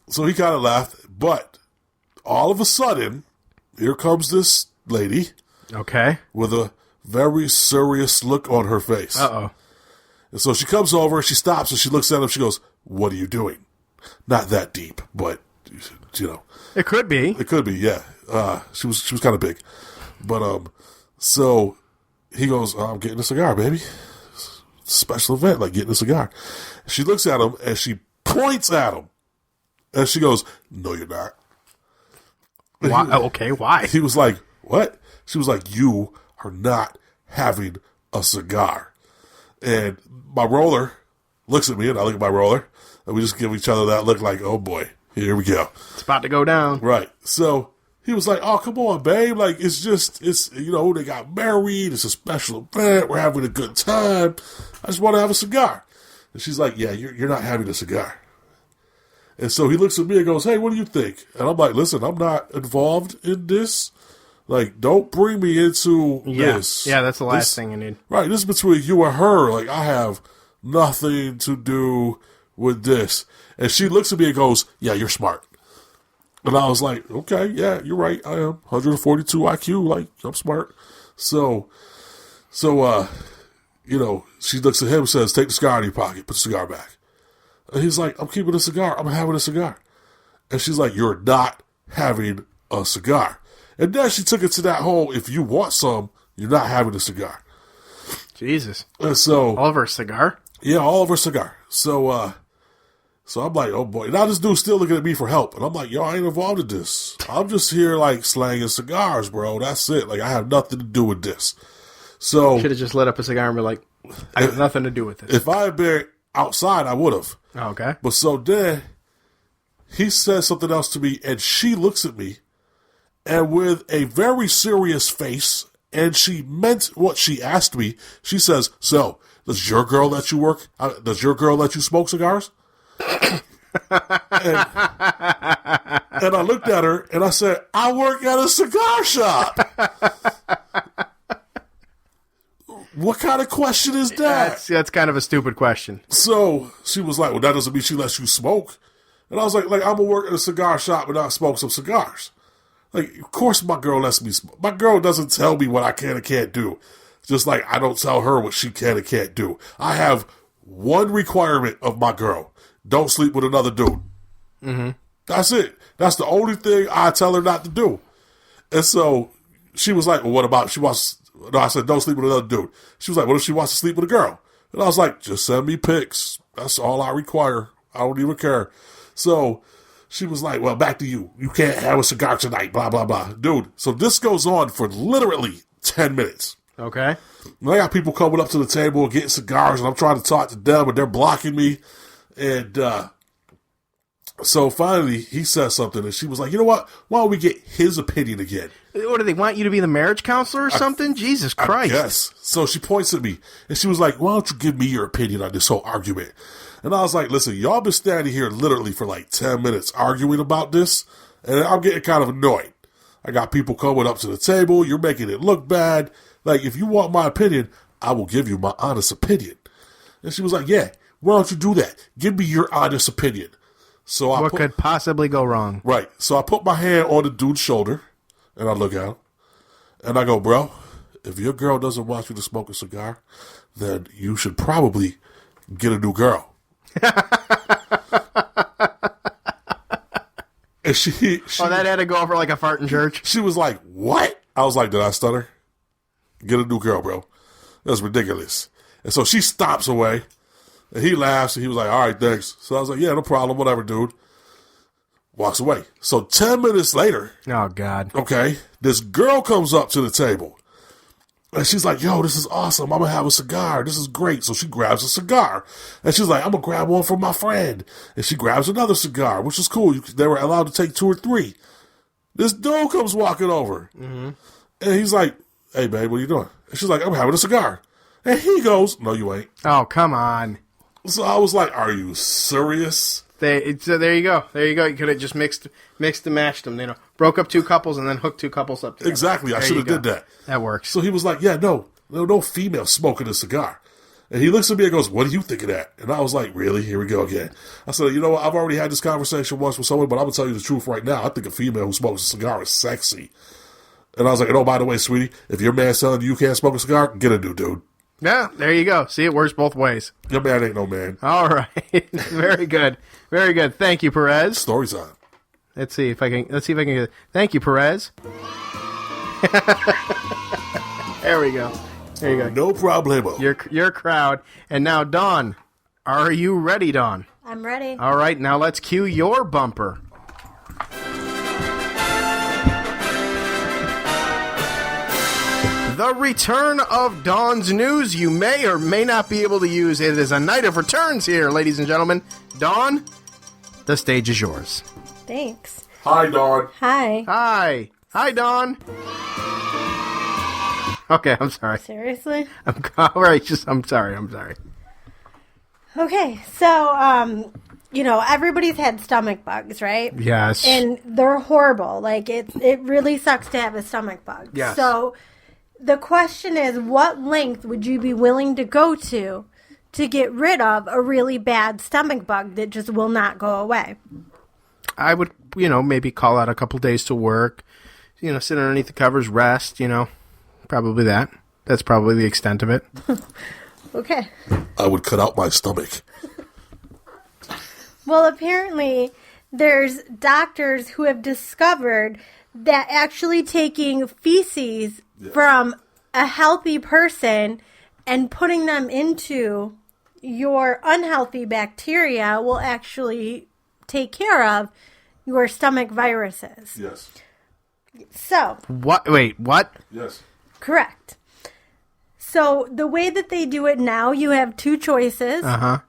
he kind of laughed. But all of a sudden, here comes this lady. Okay. With a very serious look on her face. Uh-oh. And so she comes over, she stops, and she looks at him, she goes, what are you doing? Not that deep, but, you know. It could be. It could be, yeah. She was kind of big. But, so he goes, I'm getting a cigar, baby. Special event, like getting a cigar. She looks at him, and she points at him. And she goes, no, you're not. Why? Okay, why? He was like, what? She was like, you are not having a cigar. And my roller looks at me, and I look at my roller, and we just give each other that look like, oh boy, here we go. It's about to go down. Right. So he was like, oh, come on, babe. Like, it's, you know, they got married. It's a special event. We're having a good time. I just want to have a cigar. And she's like, yeah, you're not having a cigar. And so he looks at me and goes, hey, what do you think? And I'm like, listen, I'm not involved in this. Like, don't bring me into this. Yeah, that's the last thing you need. Right, this is between you and her. Like, I have nothing to do with this. And she looks at me and goes, yeah, you're smart. And I was like, okay, yeah, you're right. I am 142 IQ. Like, I'm smart. So, you know, she looks at him and says, take the cigar out of your pocket. Put the cigar back. And he's like, I'm keeping a cigar. I'm having a cigar. And she's like, you're not having a cigar. And then she took it to that whole, if you want some, you're not having a cigar. Jesus. And so Oliver's cigar? Yeah, Oliver's cigar. So I'm like, oh boy. Now this dude's still looking at me for help. And I'm like, yo, I ain't involved in this. I'm just here like slanging cigars, bro. That's it. Like, I have nothing to do with this. So Should have just lit up a cigar and be like, I have nothing to do with this. if I had been outside, I would have. Okay. But so then he says something else to me, and she looks at me, and with a very serious face, and she meant what she asked me, she says, so, does your girl let you work? Does your girl let you smoke cigars? and I looked at her, and I said, I work at a cigar shop. What kind of question is that? That's kind of a stupid question. So she was like, well, that doesn't mean she lets you smoke. And I was like, I'm going to work at a cigar shop and not smoke some cigars. Like, of course my girl lets me smoke. My girl doesn't tell me what I can and can't do. Just like I don't tell her what she can and can't do. I have one requirement of my girl. Don't sleep with another dude. Mm-hmm. That's it. That's the only thing I tell her not to do. And so she was like, well, what about she wants... No, I said, don't sleep with another dude. She was like, what if she wants to sleep with a girl? And I was like, just send me pics. That's all I require. I don't even care. So she was like, well, back to you. You can't have a cigar tonight, blah, blah, blah. Dude, so this goes on for literally 10 minutes. Okay. And I got people coming up to the table and getting cigars, and I'm trying to talk to them, and they're blocking me. And so finally, he says something, and she was like, you know what? Why don't we get his opinion again? What, do they want you to be the marriage counselor or something? Jesus Christ. Yes. So she points at me, and she was like, why don't you give me your opinion on this whole argument? And I was like, listen, y'all been standing here literally for like 10 minutes arguing about this, and I'm getting kind of annoyed. I got people coming up to the table. You're making it look bad. Like, if you want my opinion, I will give you my honest opinion. And she was like, yeah, why don't you do that? Give me your honest opinion. So What could possibly go wrong? Right. So I put my hand on the dude's shoulder, and I look at him, and I go, bro, if your girl doesn't want you to smoke a cigar, then you should probably get a new girl. And she that had to go over like a fart in church? She was like, what? I was like, did I stutter? Get a new girl, bro. That's ridiculous. And so she stops away, and he laughs, and he was like, all right, thanks. So I was like, yeah, no problem, whatever, dude. Walks away. So 10 minutes later, Oh, God. okay, this girl comes up to the table, and she's like, yo, this is awesome. I'm going to have a cigar. This is great. So she grabs a cigar, and she's like, I'm going to grab one for my friend. And she grabs another cigar, which is cool. They were allowed to take 2 or 3. This dude comes walking over, and he's like, hey, babe, what are you doing? And she's like, I'm having a cigar. And he goes, no, you ain't. Oh, come on. So I was like, are you serious? So there you go. There you go. You could have just mixed and matched them. You know, broke up 2 couples and then hooked 2 couples up together. Exactly. I There should you have go. did that. That works. So he was like, yeah, no female smoking a cigar. And he looks at me and goes, what do you think of that? And I was like, really? Here we go again. I said, you know what? I've already had this conversation once with someone, but I'm going to tell you the truth right now. I think a female who smokes a cigar is sexy. And I was like, oh, by the way, sweetie, if your man's telling you can't smoke a cigar, get a new dude. Yeah, there you go. See, it works both ways. Your man ain't no man. All right. Very good. Very good. Thank you, Perez. Story's on. Let's see if I can get it. Thank you, Perez. There we go. There you go. No problemo. Your crowd. And now, Dawn, are you ready, Dawn? I'm ready. All right, now let's cue your bumper. The return of Dawn's news you may or may not be able to use. It is a night of returns here, ladies and gentlemen. Dawn, the stage is yours. Thanks. Hi, Dawn. Hi. Hi. Hi, Dawn. Okay, I'm sorry. Seriously? I'm all right. I'm sorry. Okay, so, everybody's had stomach bugs, right? Yes. And they're horrible. Like, it really sucks to have a stomach bug. Yes. So, the question is, what length would you be willing to go to get rid of a really bad stomach bug that just will not go away? I would, maybe call out a couple days to work, sit underneath the covers, rest, probably that. That's probably the extent of it. Okay. I would cut out my stomach. Well, apparently, there's doctors who have discovered that actually taking feces from a healthy person and putting them into your unhealthy bacteria will actually take care of your stomach viruses. Yes. So, What? Wait, what? Yes. correct. So, the way that they do it now, you have 2 choices. Uh-huh.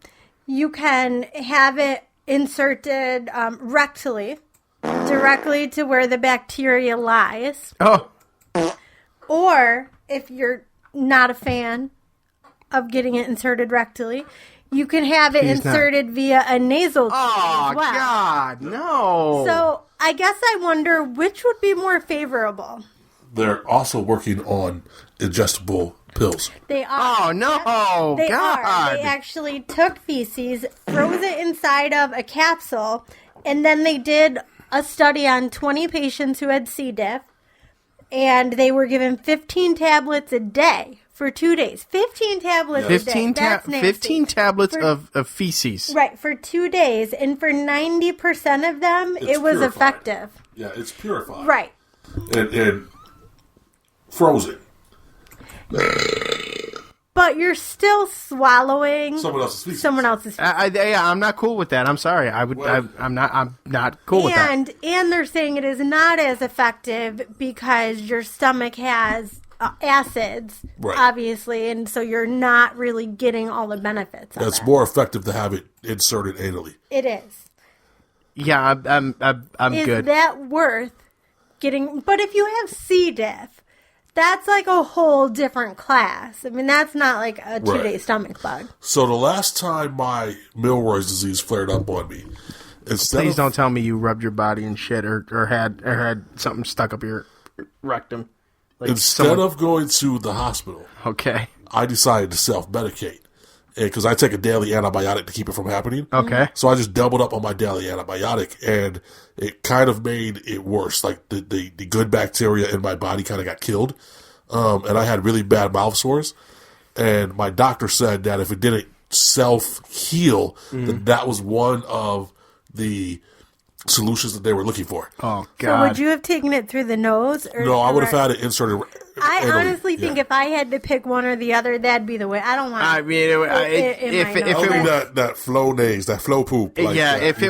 You can have it inserted rectally, directly to where the bacteria lies. Oh, Or, if you're not a fan of getting it inserted rectally, you can have it He's not. inserted via a nasal tube oh as well. God, no. So, I guess I wonder which would be more favorable. They're also working on ingestible pills. They are. Oh, no, They God. are. They actually took feces, froze it inside of a capsule, and then they did a study on 20 patients who had C. diff, and they were given 15 tablets a day for 2 days. 15 tablets a day. That's nasty. 15 tablets of feces. Right, for 2 days. And for 90% of them, it was purified. effective. Yeah, it's purified. Right. And frozen. But you're still swallowing Someone else's feces. I'm not cool with that. I'm sorry. I'm not cool with that. And they're saying it is not as effective because your stomach has acids, obviously, and so you're not really getting all the benefits of It's it. more effective to have it inserted anally. It is. Yeah, I'm good. Is that worth getting? But if you have C. diff, that's like a whole different class. I mean, that's not like a 2-day stomach bug. So the last time my Milroy's disease flared up on me, Please don't tell me you rubbed your body in shit or had something stuck up your rectum. Like instead of going to the hospital, okay, I decided to self-medicate. Because I take a daily antibiotic to keep it from happening. Okay. So I just doubled up on my daily antibiotic, and it kind of made it worse. Like the good bacteria in my body kind of got killed. And I had really bad mouth sores. And my doctor said that if it didn't self-heal, then that was one of the solutions that they were looking for. Oh, God. So would you have taken it through the nose? Or No, I would have had it inserted. I honestly think if I had to pick one or the other, that'd be the way. I don't want. I mean, if that Flonase, that flow poop. Like yeah, that, if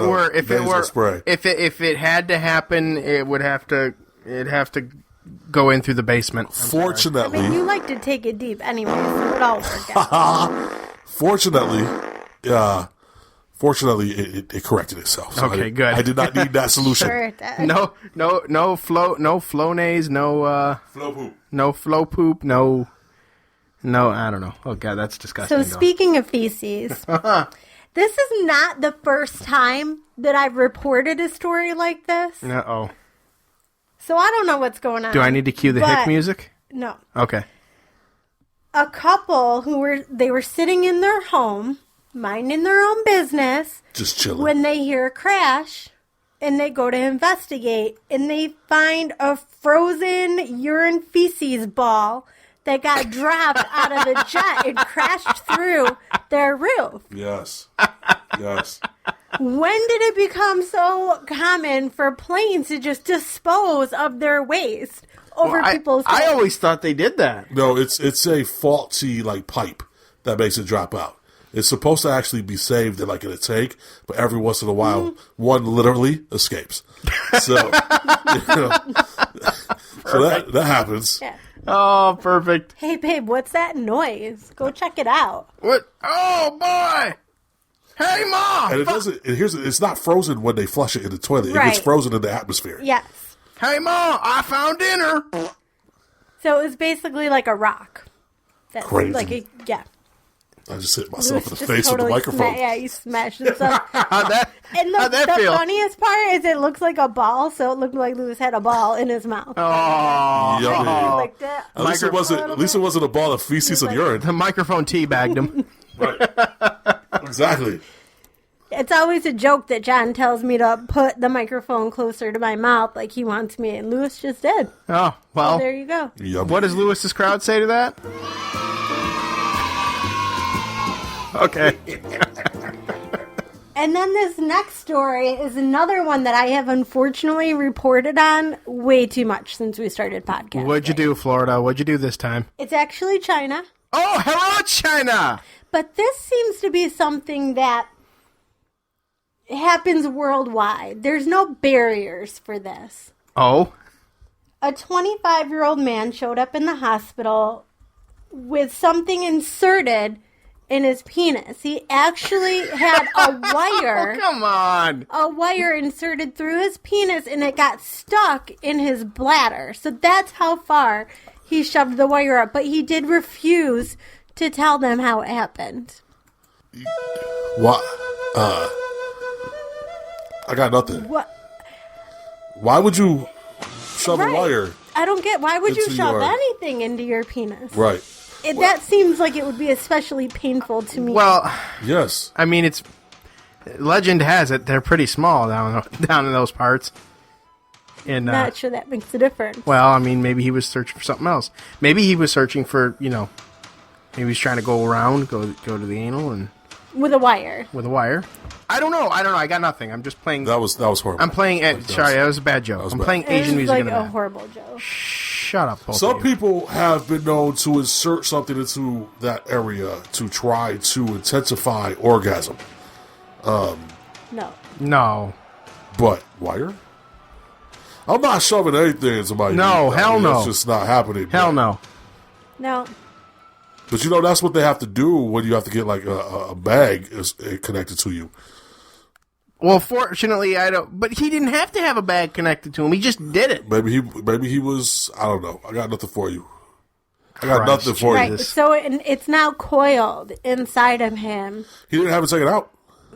it had to happen, it'd have to go in through the basement. Fortunately, I mean, you like to take it deep anyway, so it all worked out. Fortunately, it corrected itself. So okay, good. I did not need that solution. Sure it does. No Flonase, Flow poop. no flow poop, no, I don't know. Oh God, that's disgusting. So speaking of feces, this is not the first time that I've reported a story like this. Uh-oh. So I don't know what's going on. Do I need to cue the hick music? No. Okay. A couple who were sitting in their home, minding their own business, just chilling, when they hear a crash, and they go to investigate, and they find a frozen urine feces ball that got dropped out of the jet and crashed through their roof. Yes. When did it become so common for planes to just dispose of their waste over people's heads? I always thought they did that. No, it's a faulty pipe that makes it drop out. It's supposed to actually be saved in a tank, but every once in a while, one literally escapes. So, so that happens. Yeah. Oh, perfect. Hey, babe, what's that noise? Go check it out. What? Oh, boy! Hey, Mom! And it's not frozen when they flush it in the toilet. Right. It gets frozen in the atmosphere. Yes. Hey, Mom! I found dinner! So it was basically like a rock. That's Crazy. Yeah. I just hit myself in the Just face with the microphone. You smashed himself. How'd that feel? The funniest part is it looks like a ball, so it looked like Lewis had a ball in his mouth. Oh, Yummy. He licked it. At least it wasn't a ball of feces and urine. the microphone teabagged him. Right. Exactly. It's always a joke that John tells me to put the microphone closer to my mouth like he wants me, and Lewis just did. Oh, well. So there you go. Yummy. What does Lewis's crowd say to that? Okay. And then this next story is another one that I have unfortunately reported on way too much since we started podcasting. What'd you do, Florida? What'd you do this time? It's actually China. Oh, hello, China! But this seems to be something that happens worldwide. There's no barriers for this. Oh? A 25-year-old man showed up in the hospital with something inserted in his penis. He actually had a wire. Oh, come on. A wire inserted through his penis, and it got stuck in his bladder. So that's how far he shoved the wire up. But he did refuse to tell them how it happened. What? I got nothing. What? Why would you shove a wire? I don't get. Why would you into shove your- anything into your penis? Right. That seems like it would be especially painful to me. Well, Yes. I mean, it's... Legend has it, they're pretty small down in those parts. And, not sure that makes a difference. well, I mean, maybe he was searching for something else. Maybe he was searching for, Maybe he's trying to go around, go to the anal and With a wire. with a wire. I don't know. I got nothing. I'm just playing. That was horrible. I'm playing. Sorry, that was a bad joke. I'm playing It Asian was music like in the a back. horrible joke. Shut up, both Some of you. people have been known to insert something into that area to try to intensify orgasm. No. No. But wire? I'm not shoving anything into my No, unit. hell no. It's just not happening. Hell no. No. But that's what they have to do when you have to get like a bag connected to you. Well, fortunately, I don't. But he didn't have to have a bag connected to him. He just did it. Maybe he was. I don't know. I got nothing for you. I got Christ. nothing for Right. you. So it's now coiled inside of him. He didn't have it taken out.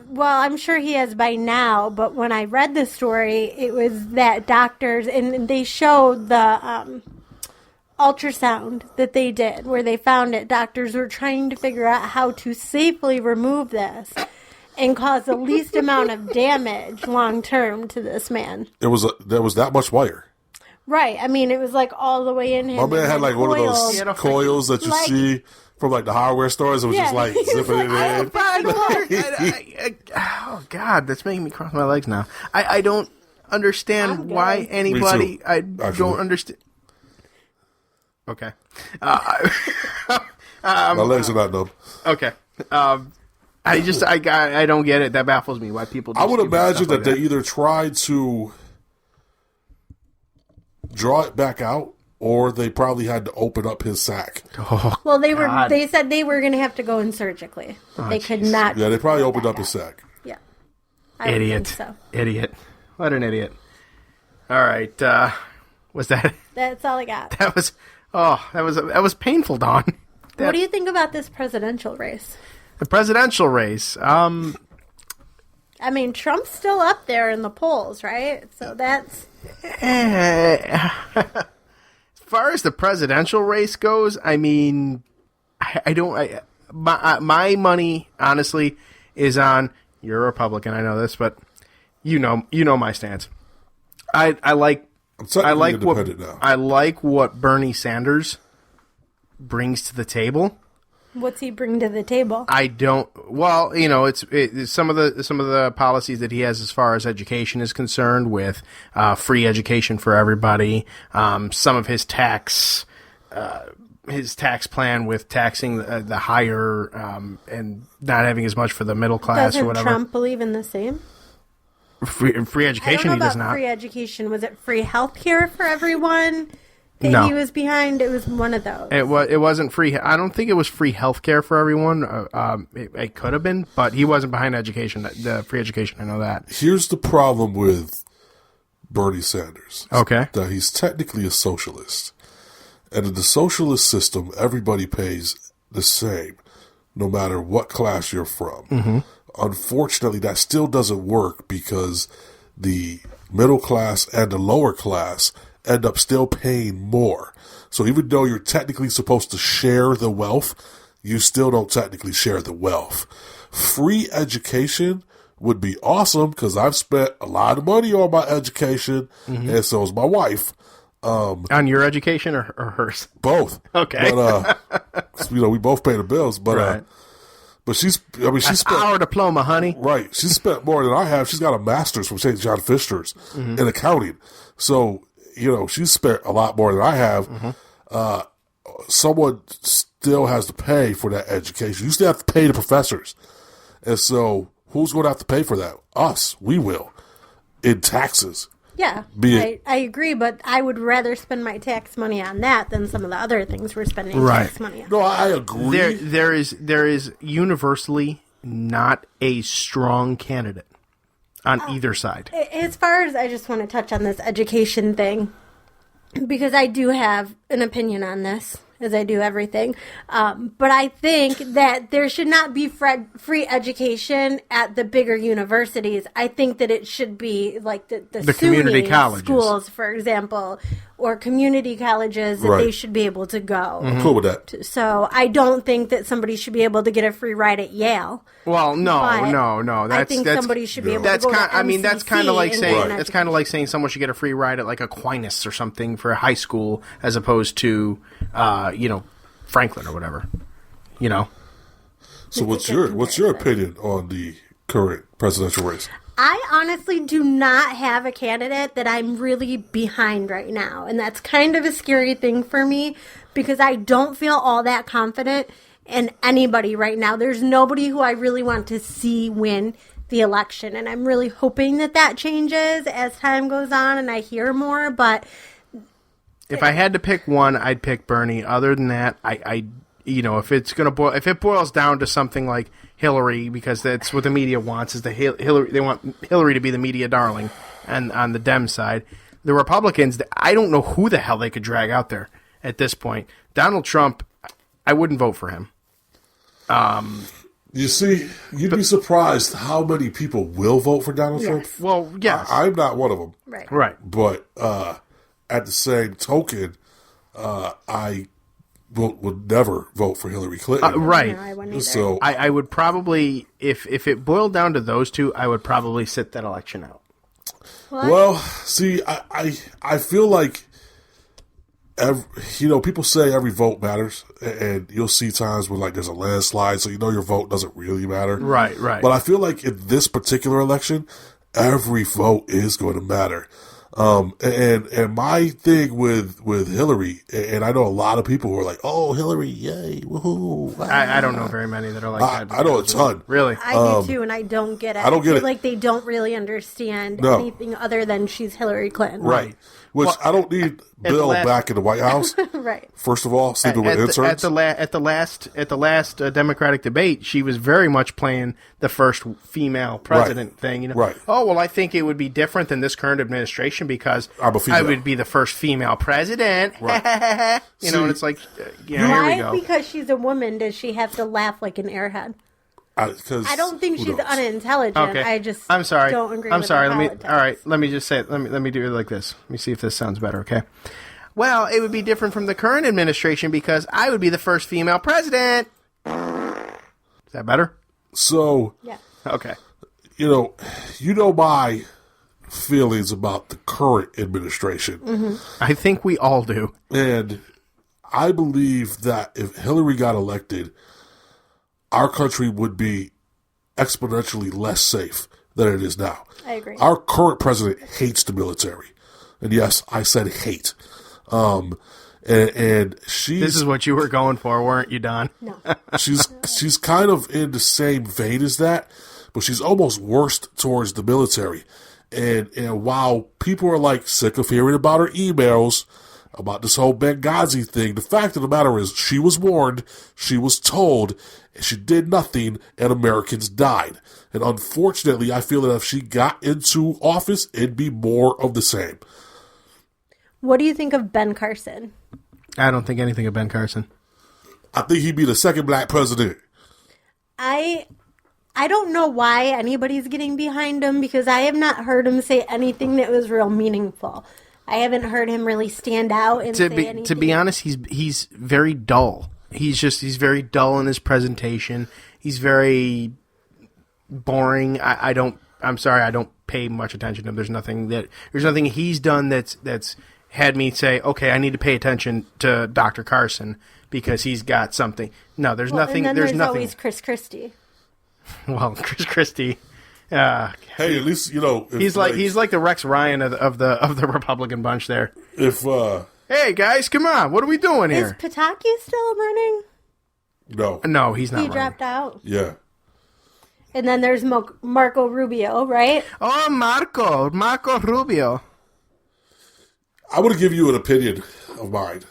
Well, I'm sure he has by now, but when I read the story, it was that doctors, and they showed the ultrasound that they did, where they found it. Doctors were trying to figure out how to safely remove this and cause the least amount of damage long term to this man. There was that much wire. Right. I mean, it was like all the way in him. My man had like one of those Yeah, coils that you like- see from like the hardware stores. It was just Yeah. like He was zipping like, it I in. Oh God, that's making me cross my legs now. I don't understand I'm why good. anybody. Me too, I actually. don't understand. Okay. My legs are not numb. Okay. I don't get it. That baffles me. Why people? Do I would stupid imagine stuff that like they either tried to draw it back out, or they probably had to open up his sack. Well, they were. God. They said they were going to have to go in surgically. They could not. Yeah, they probably pull opened that up his out. sack. Yeah. I would Idiot. think so. Idiot. What an idiot. All right. Was that? That's all I got. That was. Oh, that was painful, Dawn. What do you think about this presidential race? The presidential race. I mean, Trump's still up there in the polls, right? So that's As far as the presidential race goes, I mean, my money, honestly, is on. You're a Republican, I know this, but you know my stance. I like independent now. I like what Bernie Sanders brings to the table. what's he bring to the table? I don't. Well, it's some of the policies that he has as far as education is concerned, with free education for everybody. Some of his tax plan with taxing the higher and not having as much for the middle class or Doesn't whatever. Trump believe in the same? Free I don't education, know he does about not. free education. Was it free health care for everyone that No. he was behind? It was one of those. It wasn't free. I don't think it was free health care for everyone. It could have been, but he wasn't behind education. The free education, I know that. Here's the problem with Bernie Sanders. Okay. That he's technically a socialist. And in the socialist system, everybody pays the same, no matter what class you're from. Mm-hmm. Unfortunately, that still doesn't work because the middle class and the lower class end up still paying more. So even though you're technically supposed to share the wealth, you still don't technically share the wealth. Free education would be awesome because I've spent a lot of money on my education, and so has my wife. On your education or hers? Both. Okay. But, we both pay the bills, but, Right. but she spent, Our diploma, honey. right. She spent more than I have. She's got a master's from St. John Fisher's in accounting. So, she spent a lot more than I have. Someone still has to pay for that education. You still have to pay the professors. And so who's going to have to pay for that? Us. We will. In taxes. Yeah, Be it- I agree, but I would rather spend my tax money on that than some of the other things we're spending Right. tax money on. No, I agree. There is universally not a strong candidate on either side. As far as I just want to touch on this education thing, because I do have an opinion on this, as I do everything. But I think that there should not be free education at the bigger universities. I think that it should be like the community SUNY colleges. schools, for example, or community colleges that Right. they should be able to go. I'm cool with that. So I don't think that somebody should be able to get a free ride at Yale. Well, no. But That's, I think that's, somebody should be able that's to go kind. to I mean, that's kind of like MCC saying and get an that's kind of like saying someone should get a free ride at like Aquinas or something for high school, as opposed to, Franklin or whatever. you know. So what's your opinion on the current presidential race? I honestly do not have a candidate that I'm really behind right now. And that's kind of a scary thing for me because I don't feel all that confident in anybody right now. There's nobody who I really want to see win the election. And I'm really hoping that changes as time goes on and I hear more. But if I had to pick one, I'd pick Bernie. Other than that, I if it's gonna if it boils down to something like Hillary, because that's what the media wants, is Hillary. They want Hillary to be the media darling, and on the Dem side, the Republicans, I don't know who the hell they could drag out there at this point. Donald Trump, I wouldn't vote for him. You see, you'd be surprised how many people will vote for Donald Trump. Well, yes, I'm not one of them. right. But at the same token, I would never vote for Hillary Clinton. right. No, I wouldn't either. So I would probably, if it boiled down to those two, I would probably sit that election out. well, see, I feel like people say every vote matters, and you'll see times when like there's a landslide, so your vote doesn't really matter. Right. But I feel like in this particular election, every vote is going to matter. And my thing with Hillary, and I know a lot of people who are like, "Oh, Hillary, yay, woohoo!" I don't know very many that are like that. I know a ton. Really? I do too, and I don't get it. I don't get feel it. like they don't really understand No. anything other than she's Hillary Clinton. Right. Which I don't need Bill back in the White House. Right. First of all, sleeping with interns. At the last Democratic debate, she was very much playing the first female president thing. Right. Oh well, I think it would be different than this current administration because I'm a female. I would be the first female president. Right. And it's like, here we Why? go. Because she's a woman, does she have to laugh like an airhead? I don't think she's unintelligent. Okay. I just I'm sorry. don't agree I'm with sorry. her All politics. right. Let me just say it. Let me do it like this. Let me see if this sounds better. Okay. Well, it would be different from the current administration because I would be the first female president. Is that better? So, Yeah. Okay. my feelings about the current administration. Mm-hmm. I think we all do. And I believe that if Hillary got elected, our country would be exponentially less safe than it is now. I agree. Our current president hates the military. And yes, I said hate. And she's... This is what you were going for, weren't you, Don? No. she's kind of in the same vein as that, but she's almost worse towards the military. And while people are like sick of hearing about her emails, about this whole Benghazi thing, the fact of the matter is she was warned, she was told, and she did nothing, and Americans died. And unfortunately, I feel that if she got into office, it'd be more of the same. What do you think of Ben Carson? I don't think anything of Ben Carson. I think he'd be the second black president. I don't know why anybody's getting behind him because I have not heard him say anything that was real meaningful. I haven't heard him really stand out and say anything. To be honest, he's very dull. He's very dull in his presentation. He's very boring. I'm sorry, I don't pay much attention to him. There's nothing he's done that's had me say, okay, I need to pay attention to Dr. Carson because he's got something. No, there's nothing. And then there's nothing. always Chris Christie. Well, Chris Christie. Hey, at least he's like the Rex Ryan of the Republican bunch there. If hey guys, come on, what are we doing Is here? Pataki still running? no, He's not. He running. dropped out. yeah. And then there's Marco Rubio, right? Oh, Marco Rubio. I want to give you an opinion of mine.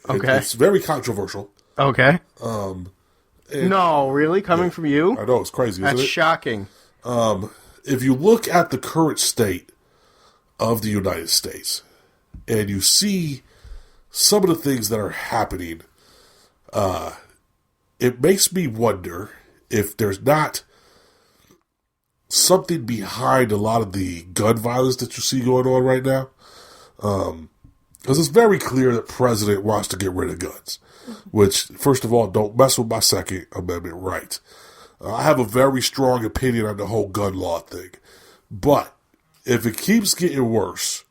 Okay. It's very controversial. Okay. No, really, coming from you? I know, it's crazy, isn't That's it? shocking. If you look at the current state of the United States and you see some of the things that are happening, it makes me wonder if there's not something behind a lot of the gun violence that you see going on right now. Because it's very clear that the president wants to get rid of guns, which, first of all, don't mess with my Second Amendment right. I have a very strong opinion on the whole gun law thing. But if it keeps getting worse,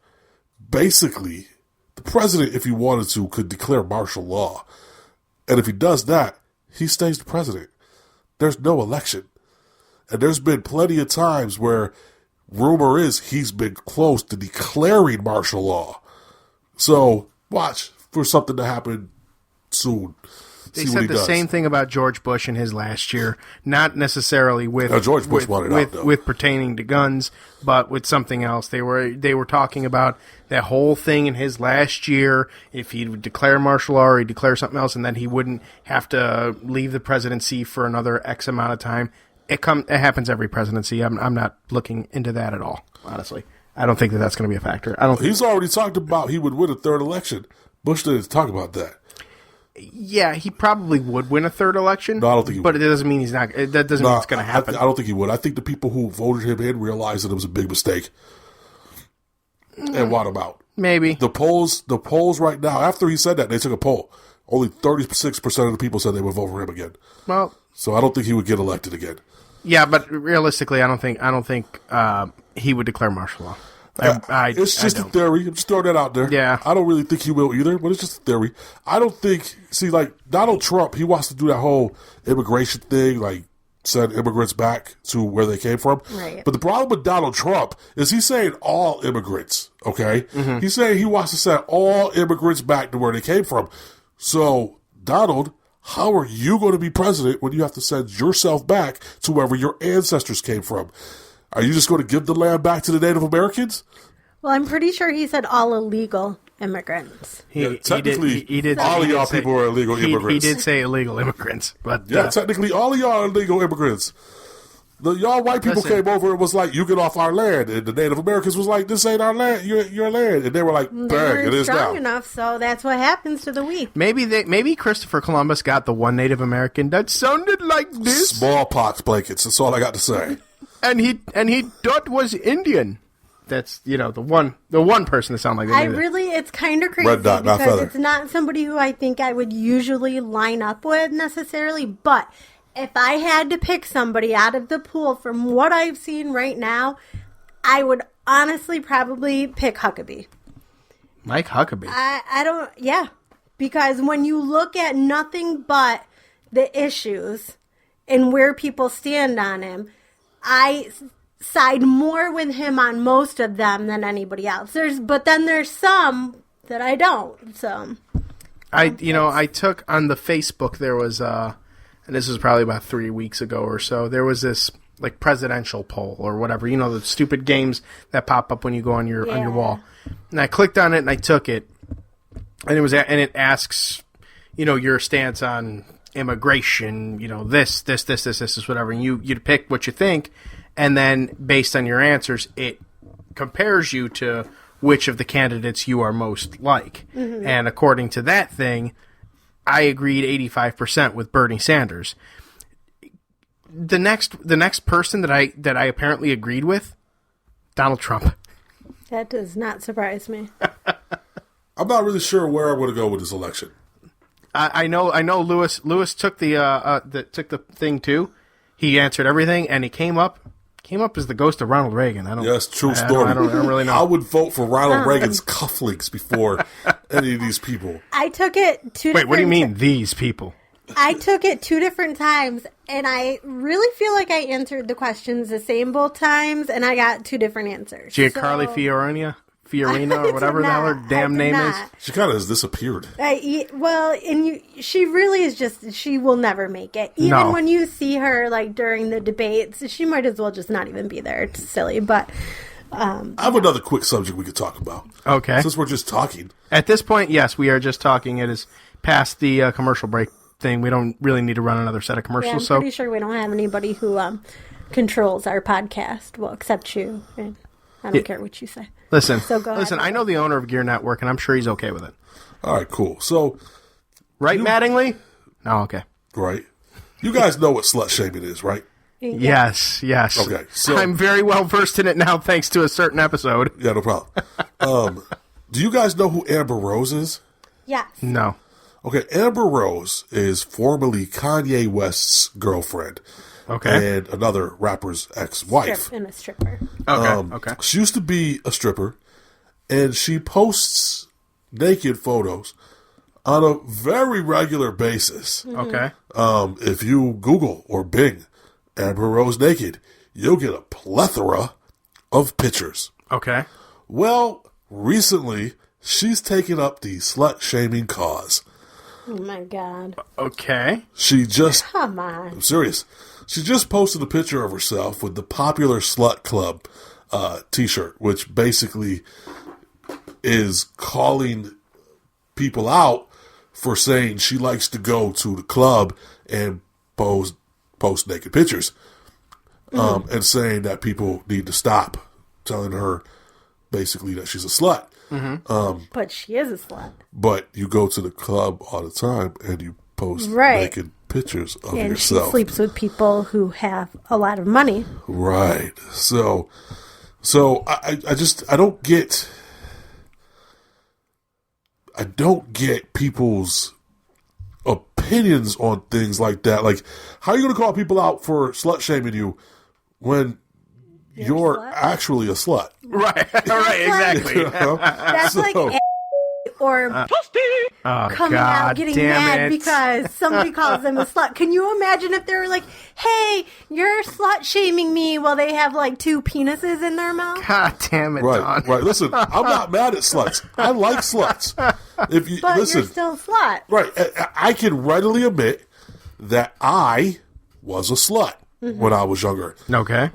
basically, the president, if he wanted to, could declare martial law. And if he does that, he stays the president. There's no election. And there's been plenty of times where rumor is he's been close to declaring martial law. So watch for something to happen soon. They said the same thing about George Bush in his last year, not necessarily with George Bush wanted out, though. with pertaining to guns, but with something else. They were talking about that whole thing in his last year. If he would declare martial law or he'd declare something else, and then he wouldn't have to leave the presidency for another X amount of time. It happens every presidency. I'm not looking into that at all, honestly. I don't think that's going to be a factor. He's already talked about he would win a third election. Bush didn't talk about that. Yeah, he probably would win a third election. No, I don't think he would. But it doesn't mean he's not. That doesn't mean it's going to happen. I don't think he would. I think the people who voted him in realized that it was a big mistake and want him out. Maybe. The polls right now, after he said that, they took a poll. Only 36% of the people said they would vote for him again. Well, so I don't think he would get elected again. Yeah, but realistically, I don't think he would declare martial law. It's just a theory. I'm just throwing that out there. Yeah. I don't really think he will either, but it's just a theory. I don't think, like Donald Trump, he wants to do that whole immigration thing, like send immigrants back to where they came from. Right. But the problem with Donald Trump is he's saying all immigrants, okay? Mm-hmm. He's saying he wants to send all immigrants back to where they came from. So, Donald, how are you going to be president when you have to send yourself back to wherever your ancestors came from? Are you just going to give the land back to the Native Americans? Well, I'm pretty sure he said all illegal immigrants. Technically, he did. All of y'all people are illegal immigrants. He did say illegal immigrants, but technically, all of y'all are illegal immigrants. Y'all white people came over and was like, "You get off our land," and the Native Americans was like, "This ain't our land, your land," and they were like, "Bang, it is now." Strong enough, so that's what happens to the weak. Maybe Christopher Columbus got the one Native American that sounded like this. Smallpox blankets. That's all I got to say. And he thought was Indian. That's the one person that sounded like that. It's kind of crazy Red dot, not because feather. it's not somebody who I think I would usually line up with necessarily, but if I had to pick somebody out of the pool from what I've seen right now, I would honestly probably pick Huckabee. Mike Huckabee. Because when you look at nothing but the issues and where people stand on him, I side more with him on most of them than anybody else. But then there's some that I don't. So I took on the Facebook, there was and this was probably about 3 weeks ago or so, there was this like presidential poll or whatever, the stupid games that pop up when you go on your wall. And I clicked on it and I took it, and it asks, your stance on immigration, this, whatever, and you pick what you think, and then based on your answers, it compares you to which of the candidates you are most like. Mm-hmm. And according to that thing, I agreed 85% with Bernie Sanders. The next person that I apparently agreed with, Donald Trump. That does not surprise me. I'm not really sure where I'm going to go with this election. I know. Lewis took took the thing too. He answered everything, and he came up as the ghost of Ronald Reagan. Yes, true story. I don't really know. I would vote for Ronald Reagan's cufflinks before any of these people. I took it two. Wait, what do you mean these people? I took it 2 different times, and I really feel like I answered the questions the same both times, and I got 2 different answers. Giancarlo Fiorina, or whatever the hell her damn name is. She kind of has disappeared. She really is just, she will never make it. Even when you see her like during the debates, she might as well just not even be there. It's silly, but... I have another quick subject we could talk about. Okay. Since we're just talking. At this point, yes, we are just talking. It is past the commercial break thing. We don't really need to run another set of commercials. I'm pretty sure we don't have anybody who controls our podcast. Well, except you. And I don't care what you say. Listen, ahead. I know the owner of Gear Network, and I'm sure he's okay with it. All right, cool. So, right, Mattingly? Oh, okay. Right. You guys know what slut shaming is, right? Yes. Okay, so I'm very well versed in it now, thanks to a certain episode. Yeah, no problem. Do you guys know who Amber Rose is? Yes. No. Okay, Amber Rose is formerly Kanye West's girlfriend. Okay. And another rapper's ex-wife. And a stripper. Okay. She used to be a stripper, and she posts naked photos on a very regular basis. Okay. If you Google or Bing Amber Rose naked, you'll get a plethora of pictures. Okay. Well, recently, she's taken up the slut-shaming cause. Oh, my God. Okay. She just... Come on. I'm serious. She just posted a picture of herself with the popular Slut Club t-shirt, which basically is calling people out for saying she likes to go to the club and post naked pictures. And saying that people need to stop telling her basically that she's a slut. But she is a slut. But you go to the club all the time and you post Right. naked pictures of And yourself. she sleeps with people who have a lot of money. Right. So I don't get people's opinions on things like that. Like, how are you going to call people out for slut shaming you when you're a slut? actually a slut? Right. Right. Exactly. You know? That's like or Oh, coming God out getting damn mad it. because somebody calls them a slut. Can you imagine if they were like, hey, you're slut shaming me while they have like 2 penises in their mouth? God damn it, Right, Don. right. Listen, I'm not mad at sluts. I like sluts. If you But listen, you're still a slut. right, I can readily admit that I was a slut when I was younger. Okay.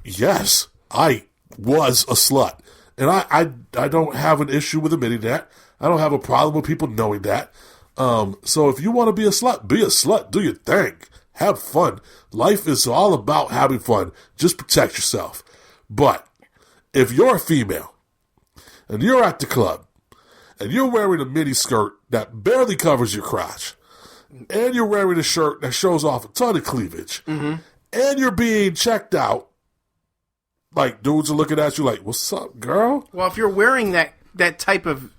Yes, I was a slut. And I don't have an issue with admitting that. I don't have a problem with people knowing that. So if you want to be a slut, be a slut. Do your thing. Have fun. Life is all about having fun. Just protect yourself. But if you're a female and you're at the club and you're wearing a mini skirt that barely covers your crotch and you're wearing a shirt that shows off a ton of cleavage and you're being checked out, like dudes are looking at you like, "What's up, girl?" Well, if you're wearing that type of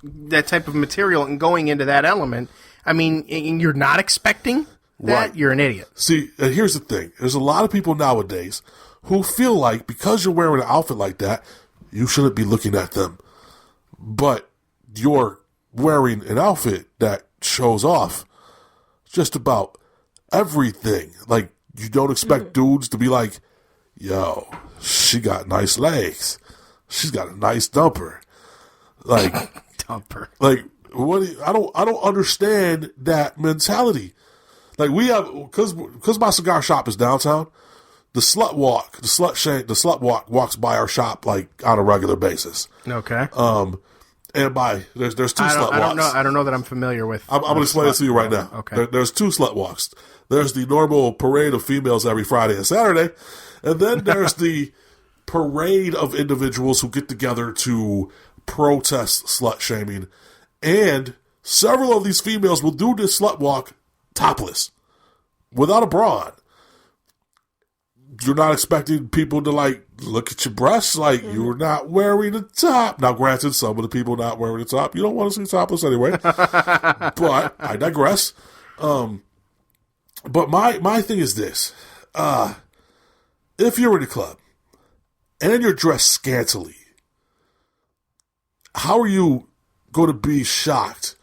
material and going into that element, I mean, and you're not expecting that, Right. you're an idiot. See, and here's the thing. There's a lot of people nowadays who feel like because you're wearing an outfit like that, you shouldn't be looking at them. But you're wearing an outfit that shows off just about everything. Like, you don't expect dudes to be like, yo, she got nice legs. She's got a nice dumper. Like, Dumper. like, what? I don't understand that mentality. Like, we have, because my cigar shop is downtown. The slut walk walks by our shop like on a regular basis. Okay. And there's 2 slut walks. I don't know that I'm familiar with. I'm going to explain it to you right now. Okay. There's 2 slut walks. There's the normal parade of females every Friday and Saturday, and then there's the parade of individuals who get together to protest slut shaming. And several of these females will do this slut walk topless, without a bra on. You're not expecting people to, like, look at your breasts like you're not wearing a top. Now, granted, some of the people not wearing a top, you don't want to see topless anyway. But I digress. But my thing is this. If you're in a club and you're dressed scantily, how are you going to be shocked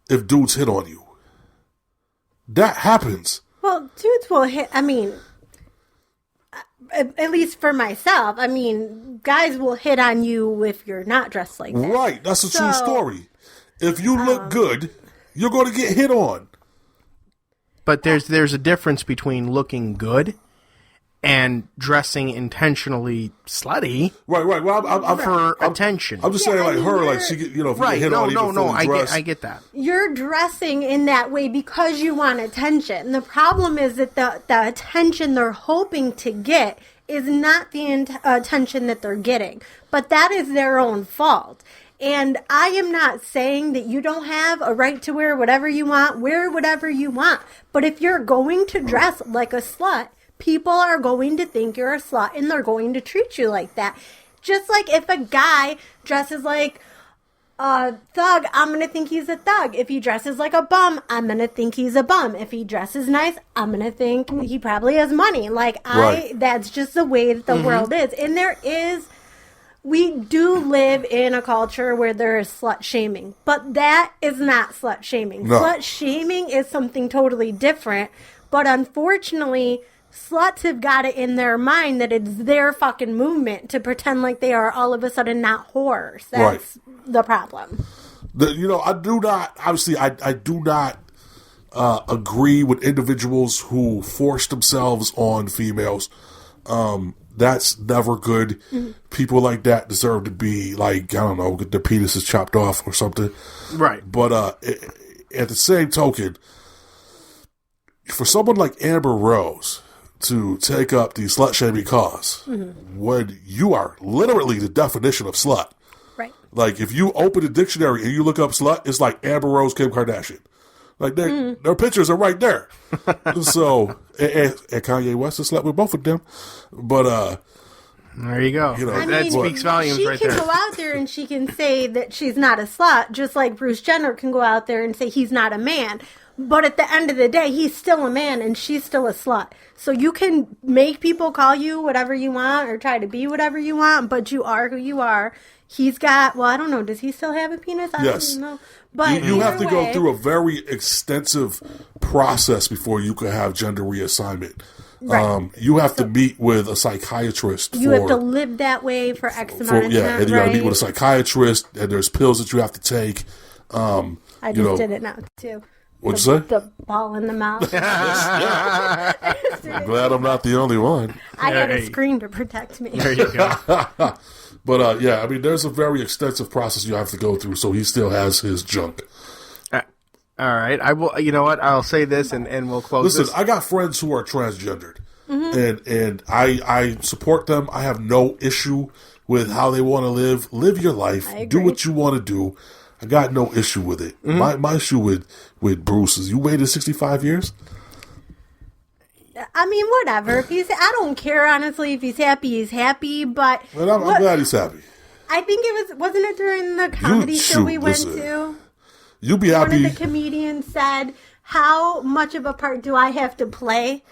if dudes hit on you? That happens. Well, dudes will hit. I mean, at least for myself, I mean, guys will hit on you if you're not dressed like that. Right. That's a true story. If you look good, you're going to get hit on. But there's a difference between looking good and dressing intentionally slutty Right. Well, I'm for attention. I'm just saying, Yeah, I like mean, her, like you're- she get, if you right. get hit on even fully dressed. I get that. You're dressing in that way because you want attention. The problem is that the attention they're hoping to get is not the attention that they're getting. But that is their own fault. And I am not saying that you don't have a right to wear whatever you want, wear whatever you want. But if you're going to dress like a slut, people are going to think you're a slut and they're going to treat you like that. Just like if a guy dresses like a thug, I'm going to think he's a thug. If he dresses like a bum, I'm going to think he's a bum. If he dresses nice, I'm going to think he probably has money. Like, Right. that's just the way that the world is. And there is we do live in a culture where there is slut shaming, but that is not slut shaming. No. Slut shaming is something totally different, but unfortunately, sluts have got it in their mind that it's their fucking movement to pretend like they are all of a sudden not whores. That's the problem. I do not, obviously, I do not agree with individuals who force themselves on females. That's never good. Mm-hmm. People like that deserve to be, like, I don't know, get their penises chopped off or something. Right. But at the same token, for someone like Amber Rose to take up the slut-shaming cause, when you are literally the definition of slut. Right. Like, if you open the dictionary and you look up slut, it's like Amber Rose, Kim Kardashian. Like, their pictures are right there. So, and Kanye West has slept with both of them. But, there you go. That speaks volumes she right can there. go out there and she can say that she's not a slut, just like Bruce Jenner can go out there and say he's not a man. But at the end of the day, he's still a man and she's still a slut. So you can make people call you whatever you want or try to be whatever you want, but you are who you are. He's got, well, I don't know, does he still have a penis? I yes. don't know. But you have to go way, through a very extensive process before you can have gender reassignment. Right. You have to meet with a psychiatrist. You have to live that way for X amount of time. Yeah, and you got to meet with a psychiatrist, and there's pills that you have to take. I just did it now, too. What'd you say? The ball in the mouth. I'm glad I'm not the only one. I had a screen to protect me. There you go. But, I mean, there's a very extensive process you have to go through, so he still has his junk. All right. I will. You know what? I'll say this, and we'll close. Listen, this. I got friends who are transgendered, and I support them. I have no issue with how they want to live. Live your life. Do what you want to do. I got no issue with it. My issue with Bruce is you waited 65 years. I mean, whatever. If I don't care, honestly. If he's happy, he's happy. But And I'm glad he's happy. I think wasn't it during the comedy show we went to? You'll be happy. One of the comedians said, how much of a part do I have to play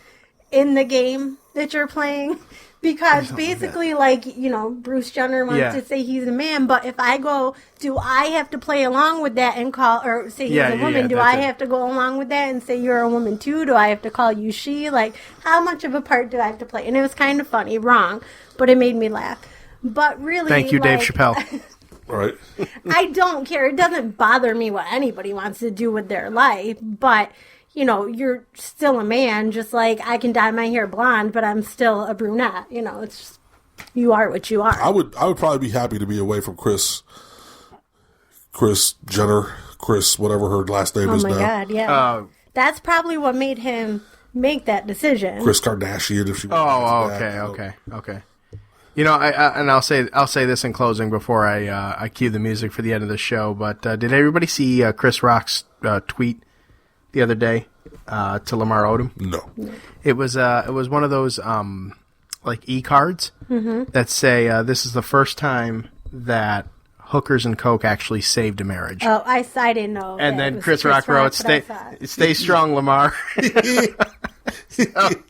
in the game that you're playing? Because basically, Bruce Jenner wants to say he's a man, but if I go, do I have to play along with that and call, or say he's a woman? Do I have to go along with that and say you're a woman too? Do I have to call you she? Like, how much of a part do I have to play? And it was kind of funny, wrong, but it made me laugh. But really, thank you, Dave Chappelle. Right. I don't care. It doesn't bother me what anybody wants to do with their life, but you're still a man, just like I can dye my hair blonde, but I'm still a brunette. It's just, you are what you are. I would probably be happy to be away from Kris Jenner, whatever her last name is now. Oh my God, yeah. That's probably what made him make that decision. Kris Kardashian, if she Okay. I'll say this in closing before I cue the music for the end of the show. But did everybody see Chris Rock's tweet the other day to Lamar Odom? No. It was one of those like e-cards that say this is the first time that hookers and coke actually saved a marriage. Oh, I didn't know. And then Chris Rock wrote, "Stay strong, Lamar."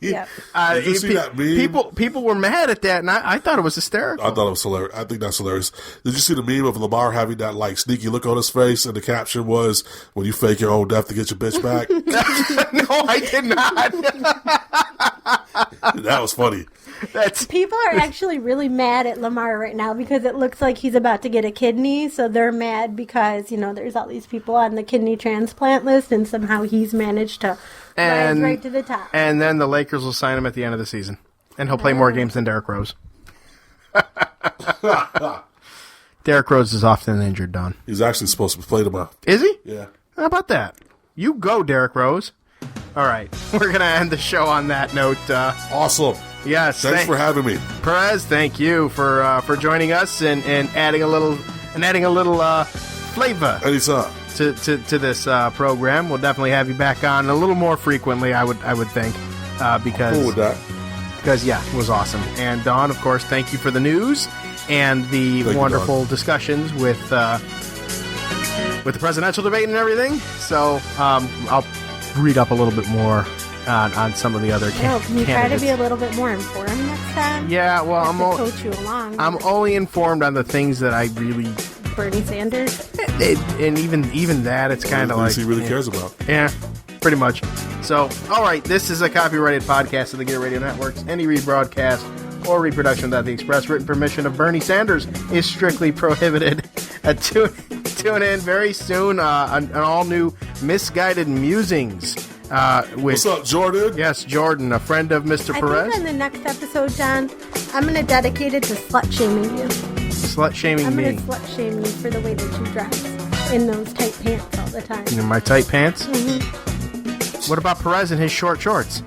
Yep. Did you see that meme? People were mad at that, and I thought it was hysterical. I thought it was hilarious. I think that's hilarious. Did you see the meme of Lamar having that sneaky look on his face, and the caption was, "When you fake your own death to get your bitch back"? No, I did not. That was funny. People are actually really mad at Lamar right now because it looks like he's about to get a kidney. So they're mad because, there's all these people on the kidney transplant list and somehow he's managed to rise right to the top. And then the Lakers will sign him at the end of the season. And he'll play more games than Derrick Rose. Derrick Rose is often injured, Don. He's actually supposed to play tomorrow. Is he? Yeah. How about that? You go, Derrick Rose. All right. We're going to end the show on that note. Awesome. Yes. Thanks for having me. Perez, thank you for joining us and adding a little flavor Anytime. to this program. We'll definitely have you back on a little more frequently, I would think, because Cool with that. Because it was awesome. And Dawn, of course, thank you for the news and the wonderful discussions with the presidential debate and everything. So I'll read up a little bit more on some of the other No, can you try to candidates. be a little bit more informed next time? Yeah, well, I'm to coach you along. I'm only informed on the things that I really, Bernie Sanders. and even that, it's kind of like he really cares about. Yeah, pretty much. So, all right, this is a copyrighted podcast of the Gear Radio Networks. Any rebroadcast or reproduction without the express written permission of Bernie Sanders is strictly prohibited. Tune in very soon an all-new Misguided Musings. What's up, Jordan? Yes, Jordan, a friend of Mr. I Perez. think on the next episode, John, I'm going to dedicate it to slut-shaming you. Slut-shaming I'm me. going to slut-shame you for the way that you dress in those tight pants all the time. In my tight pants? Mm-hmm. What about Perez and his short shorts?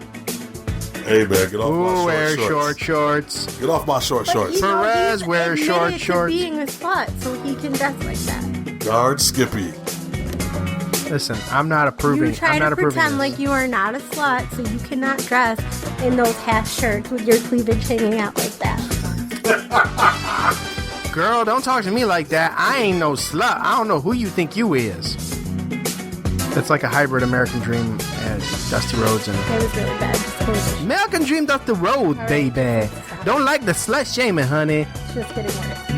Hey, man, get off my wear short shorts. shorts. Get off my short But, shorts. you know, Perez he's wears admitted short to shorts. being a slut, so he can dress like that. Guard Skippy. Listen, I'm not approving. You try I'm not to approving pretend this. like you are not a slut, so you cannot dress in those half shirts with your cleavage hanging out like that. Girl, don't talk to me like that. I ain't no slut. I don't know who you think you is. That's like a hybrid American Dream and Dusty Rhodes and That was really bad. Disclosure. American Dream Dusty Rhodes, baby. Don't like the slut shaming, honey. It's just getting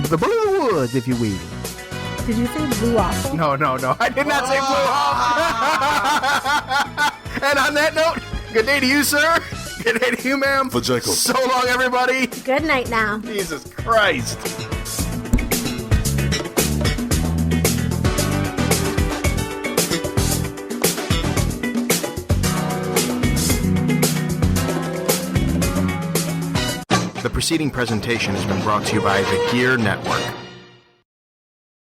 worse. The Blue Woods, if you will. Did you say blue waffle? No. I did not say Blue. And on that note, good day to you, sir. Good day to you, ma'am. For Jacob. So long, everybody. Good night now. Jesus Christ. The preceding presentation has been brought to you by the Gear Network.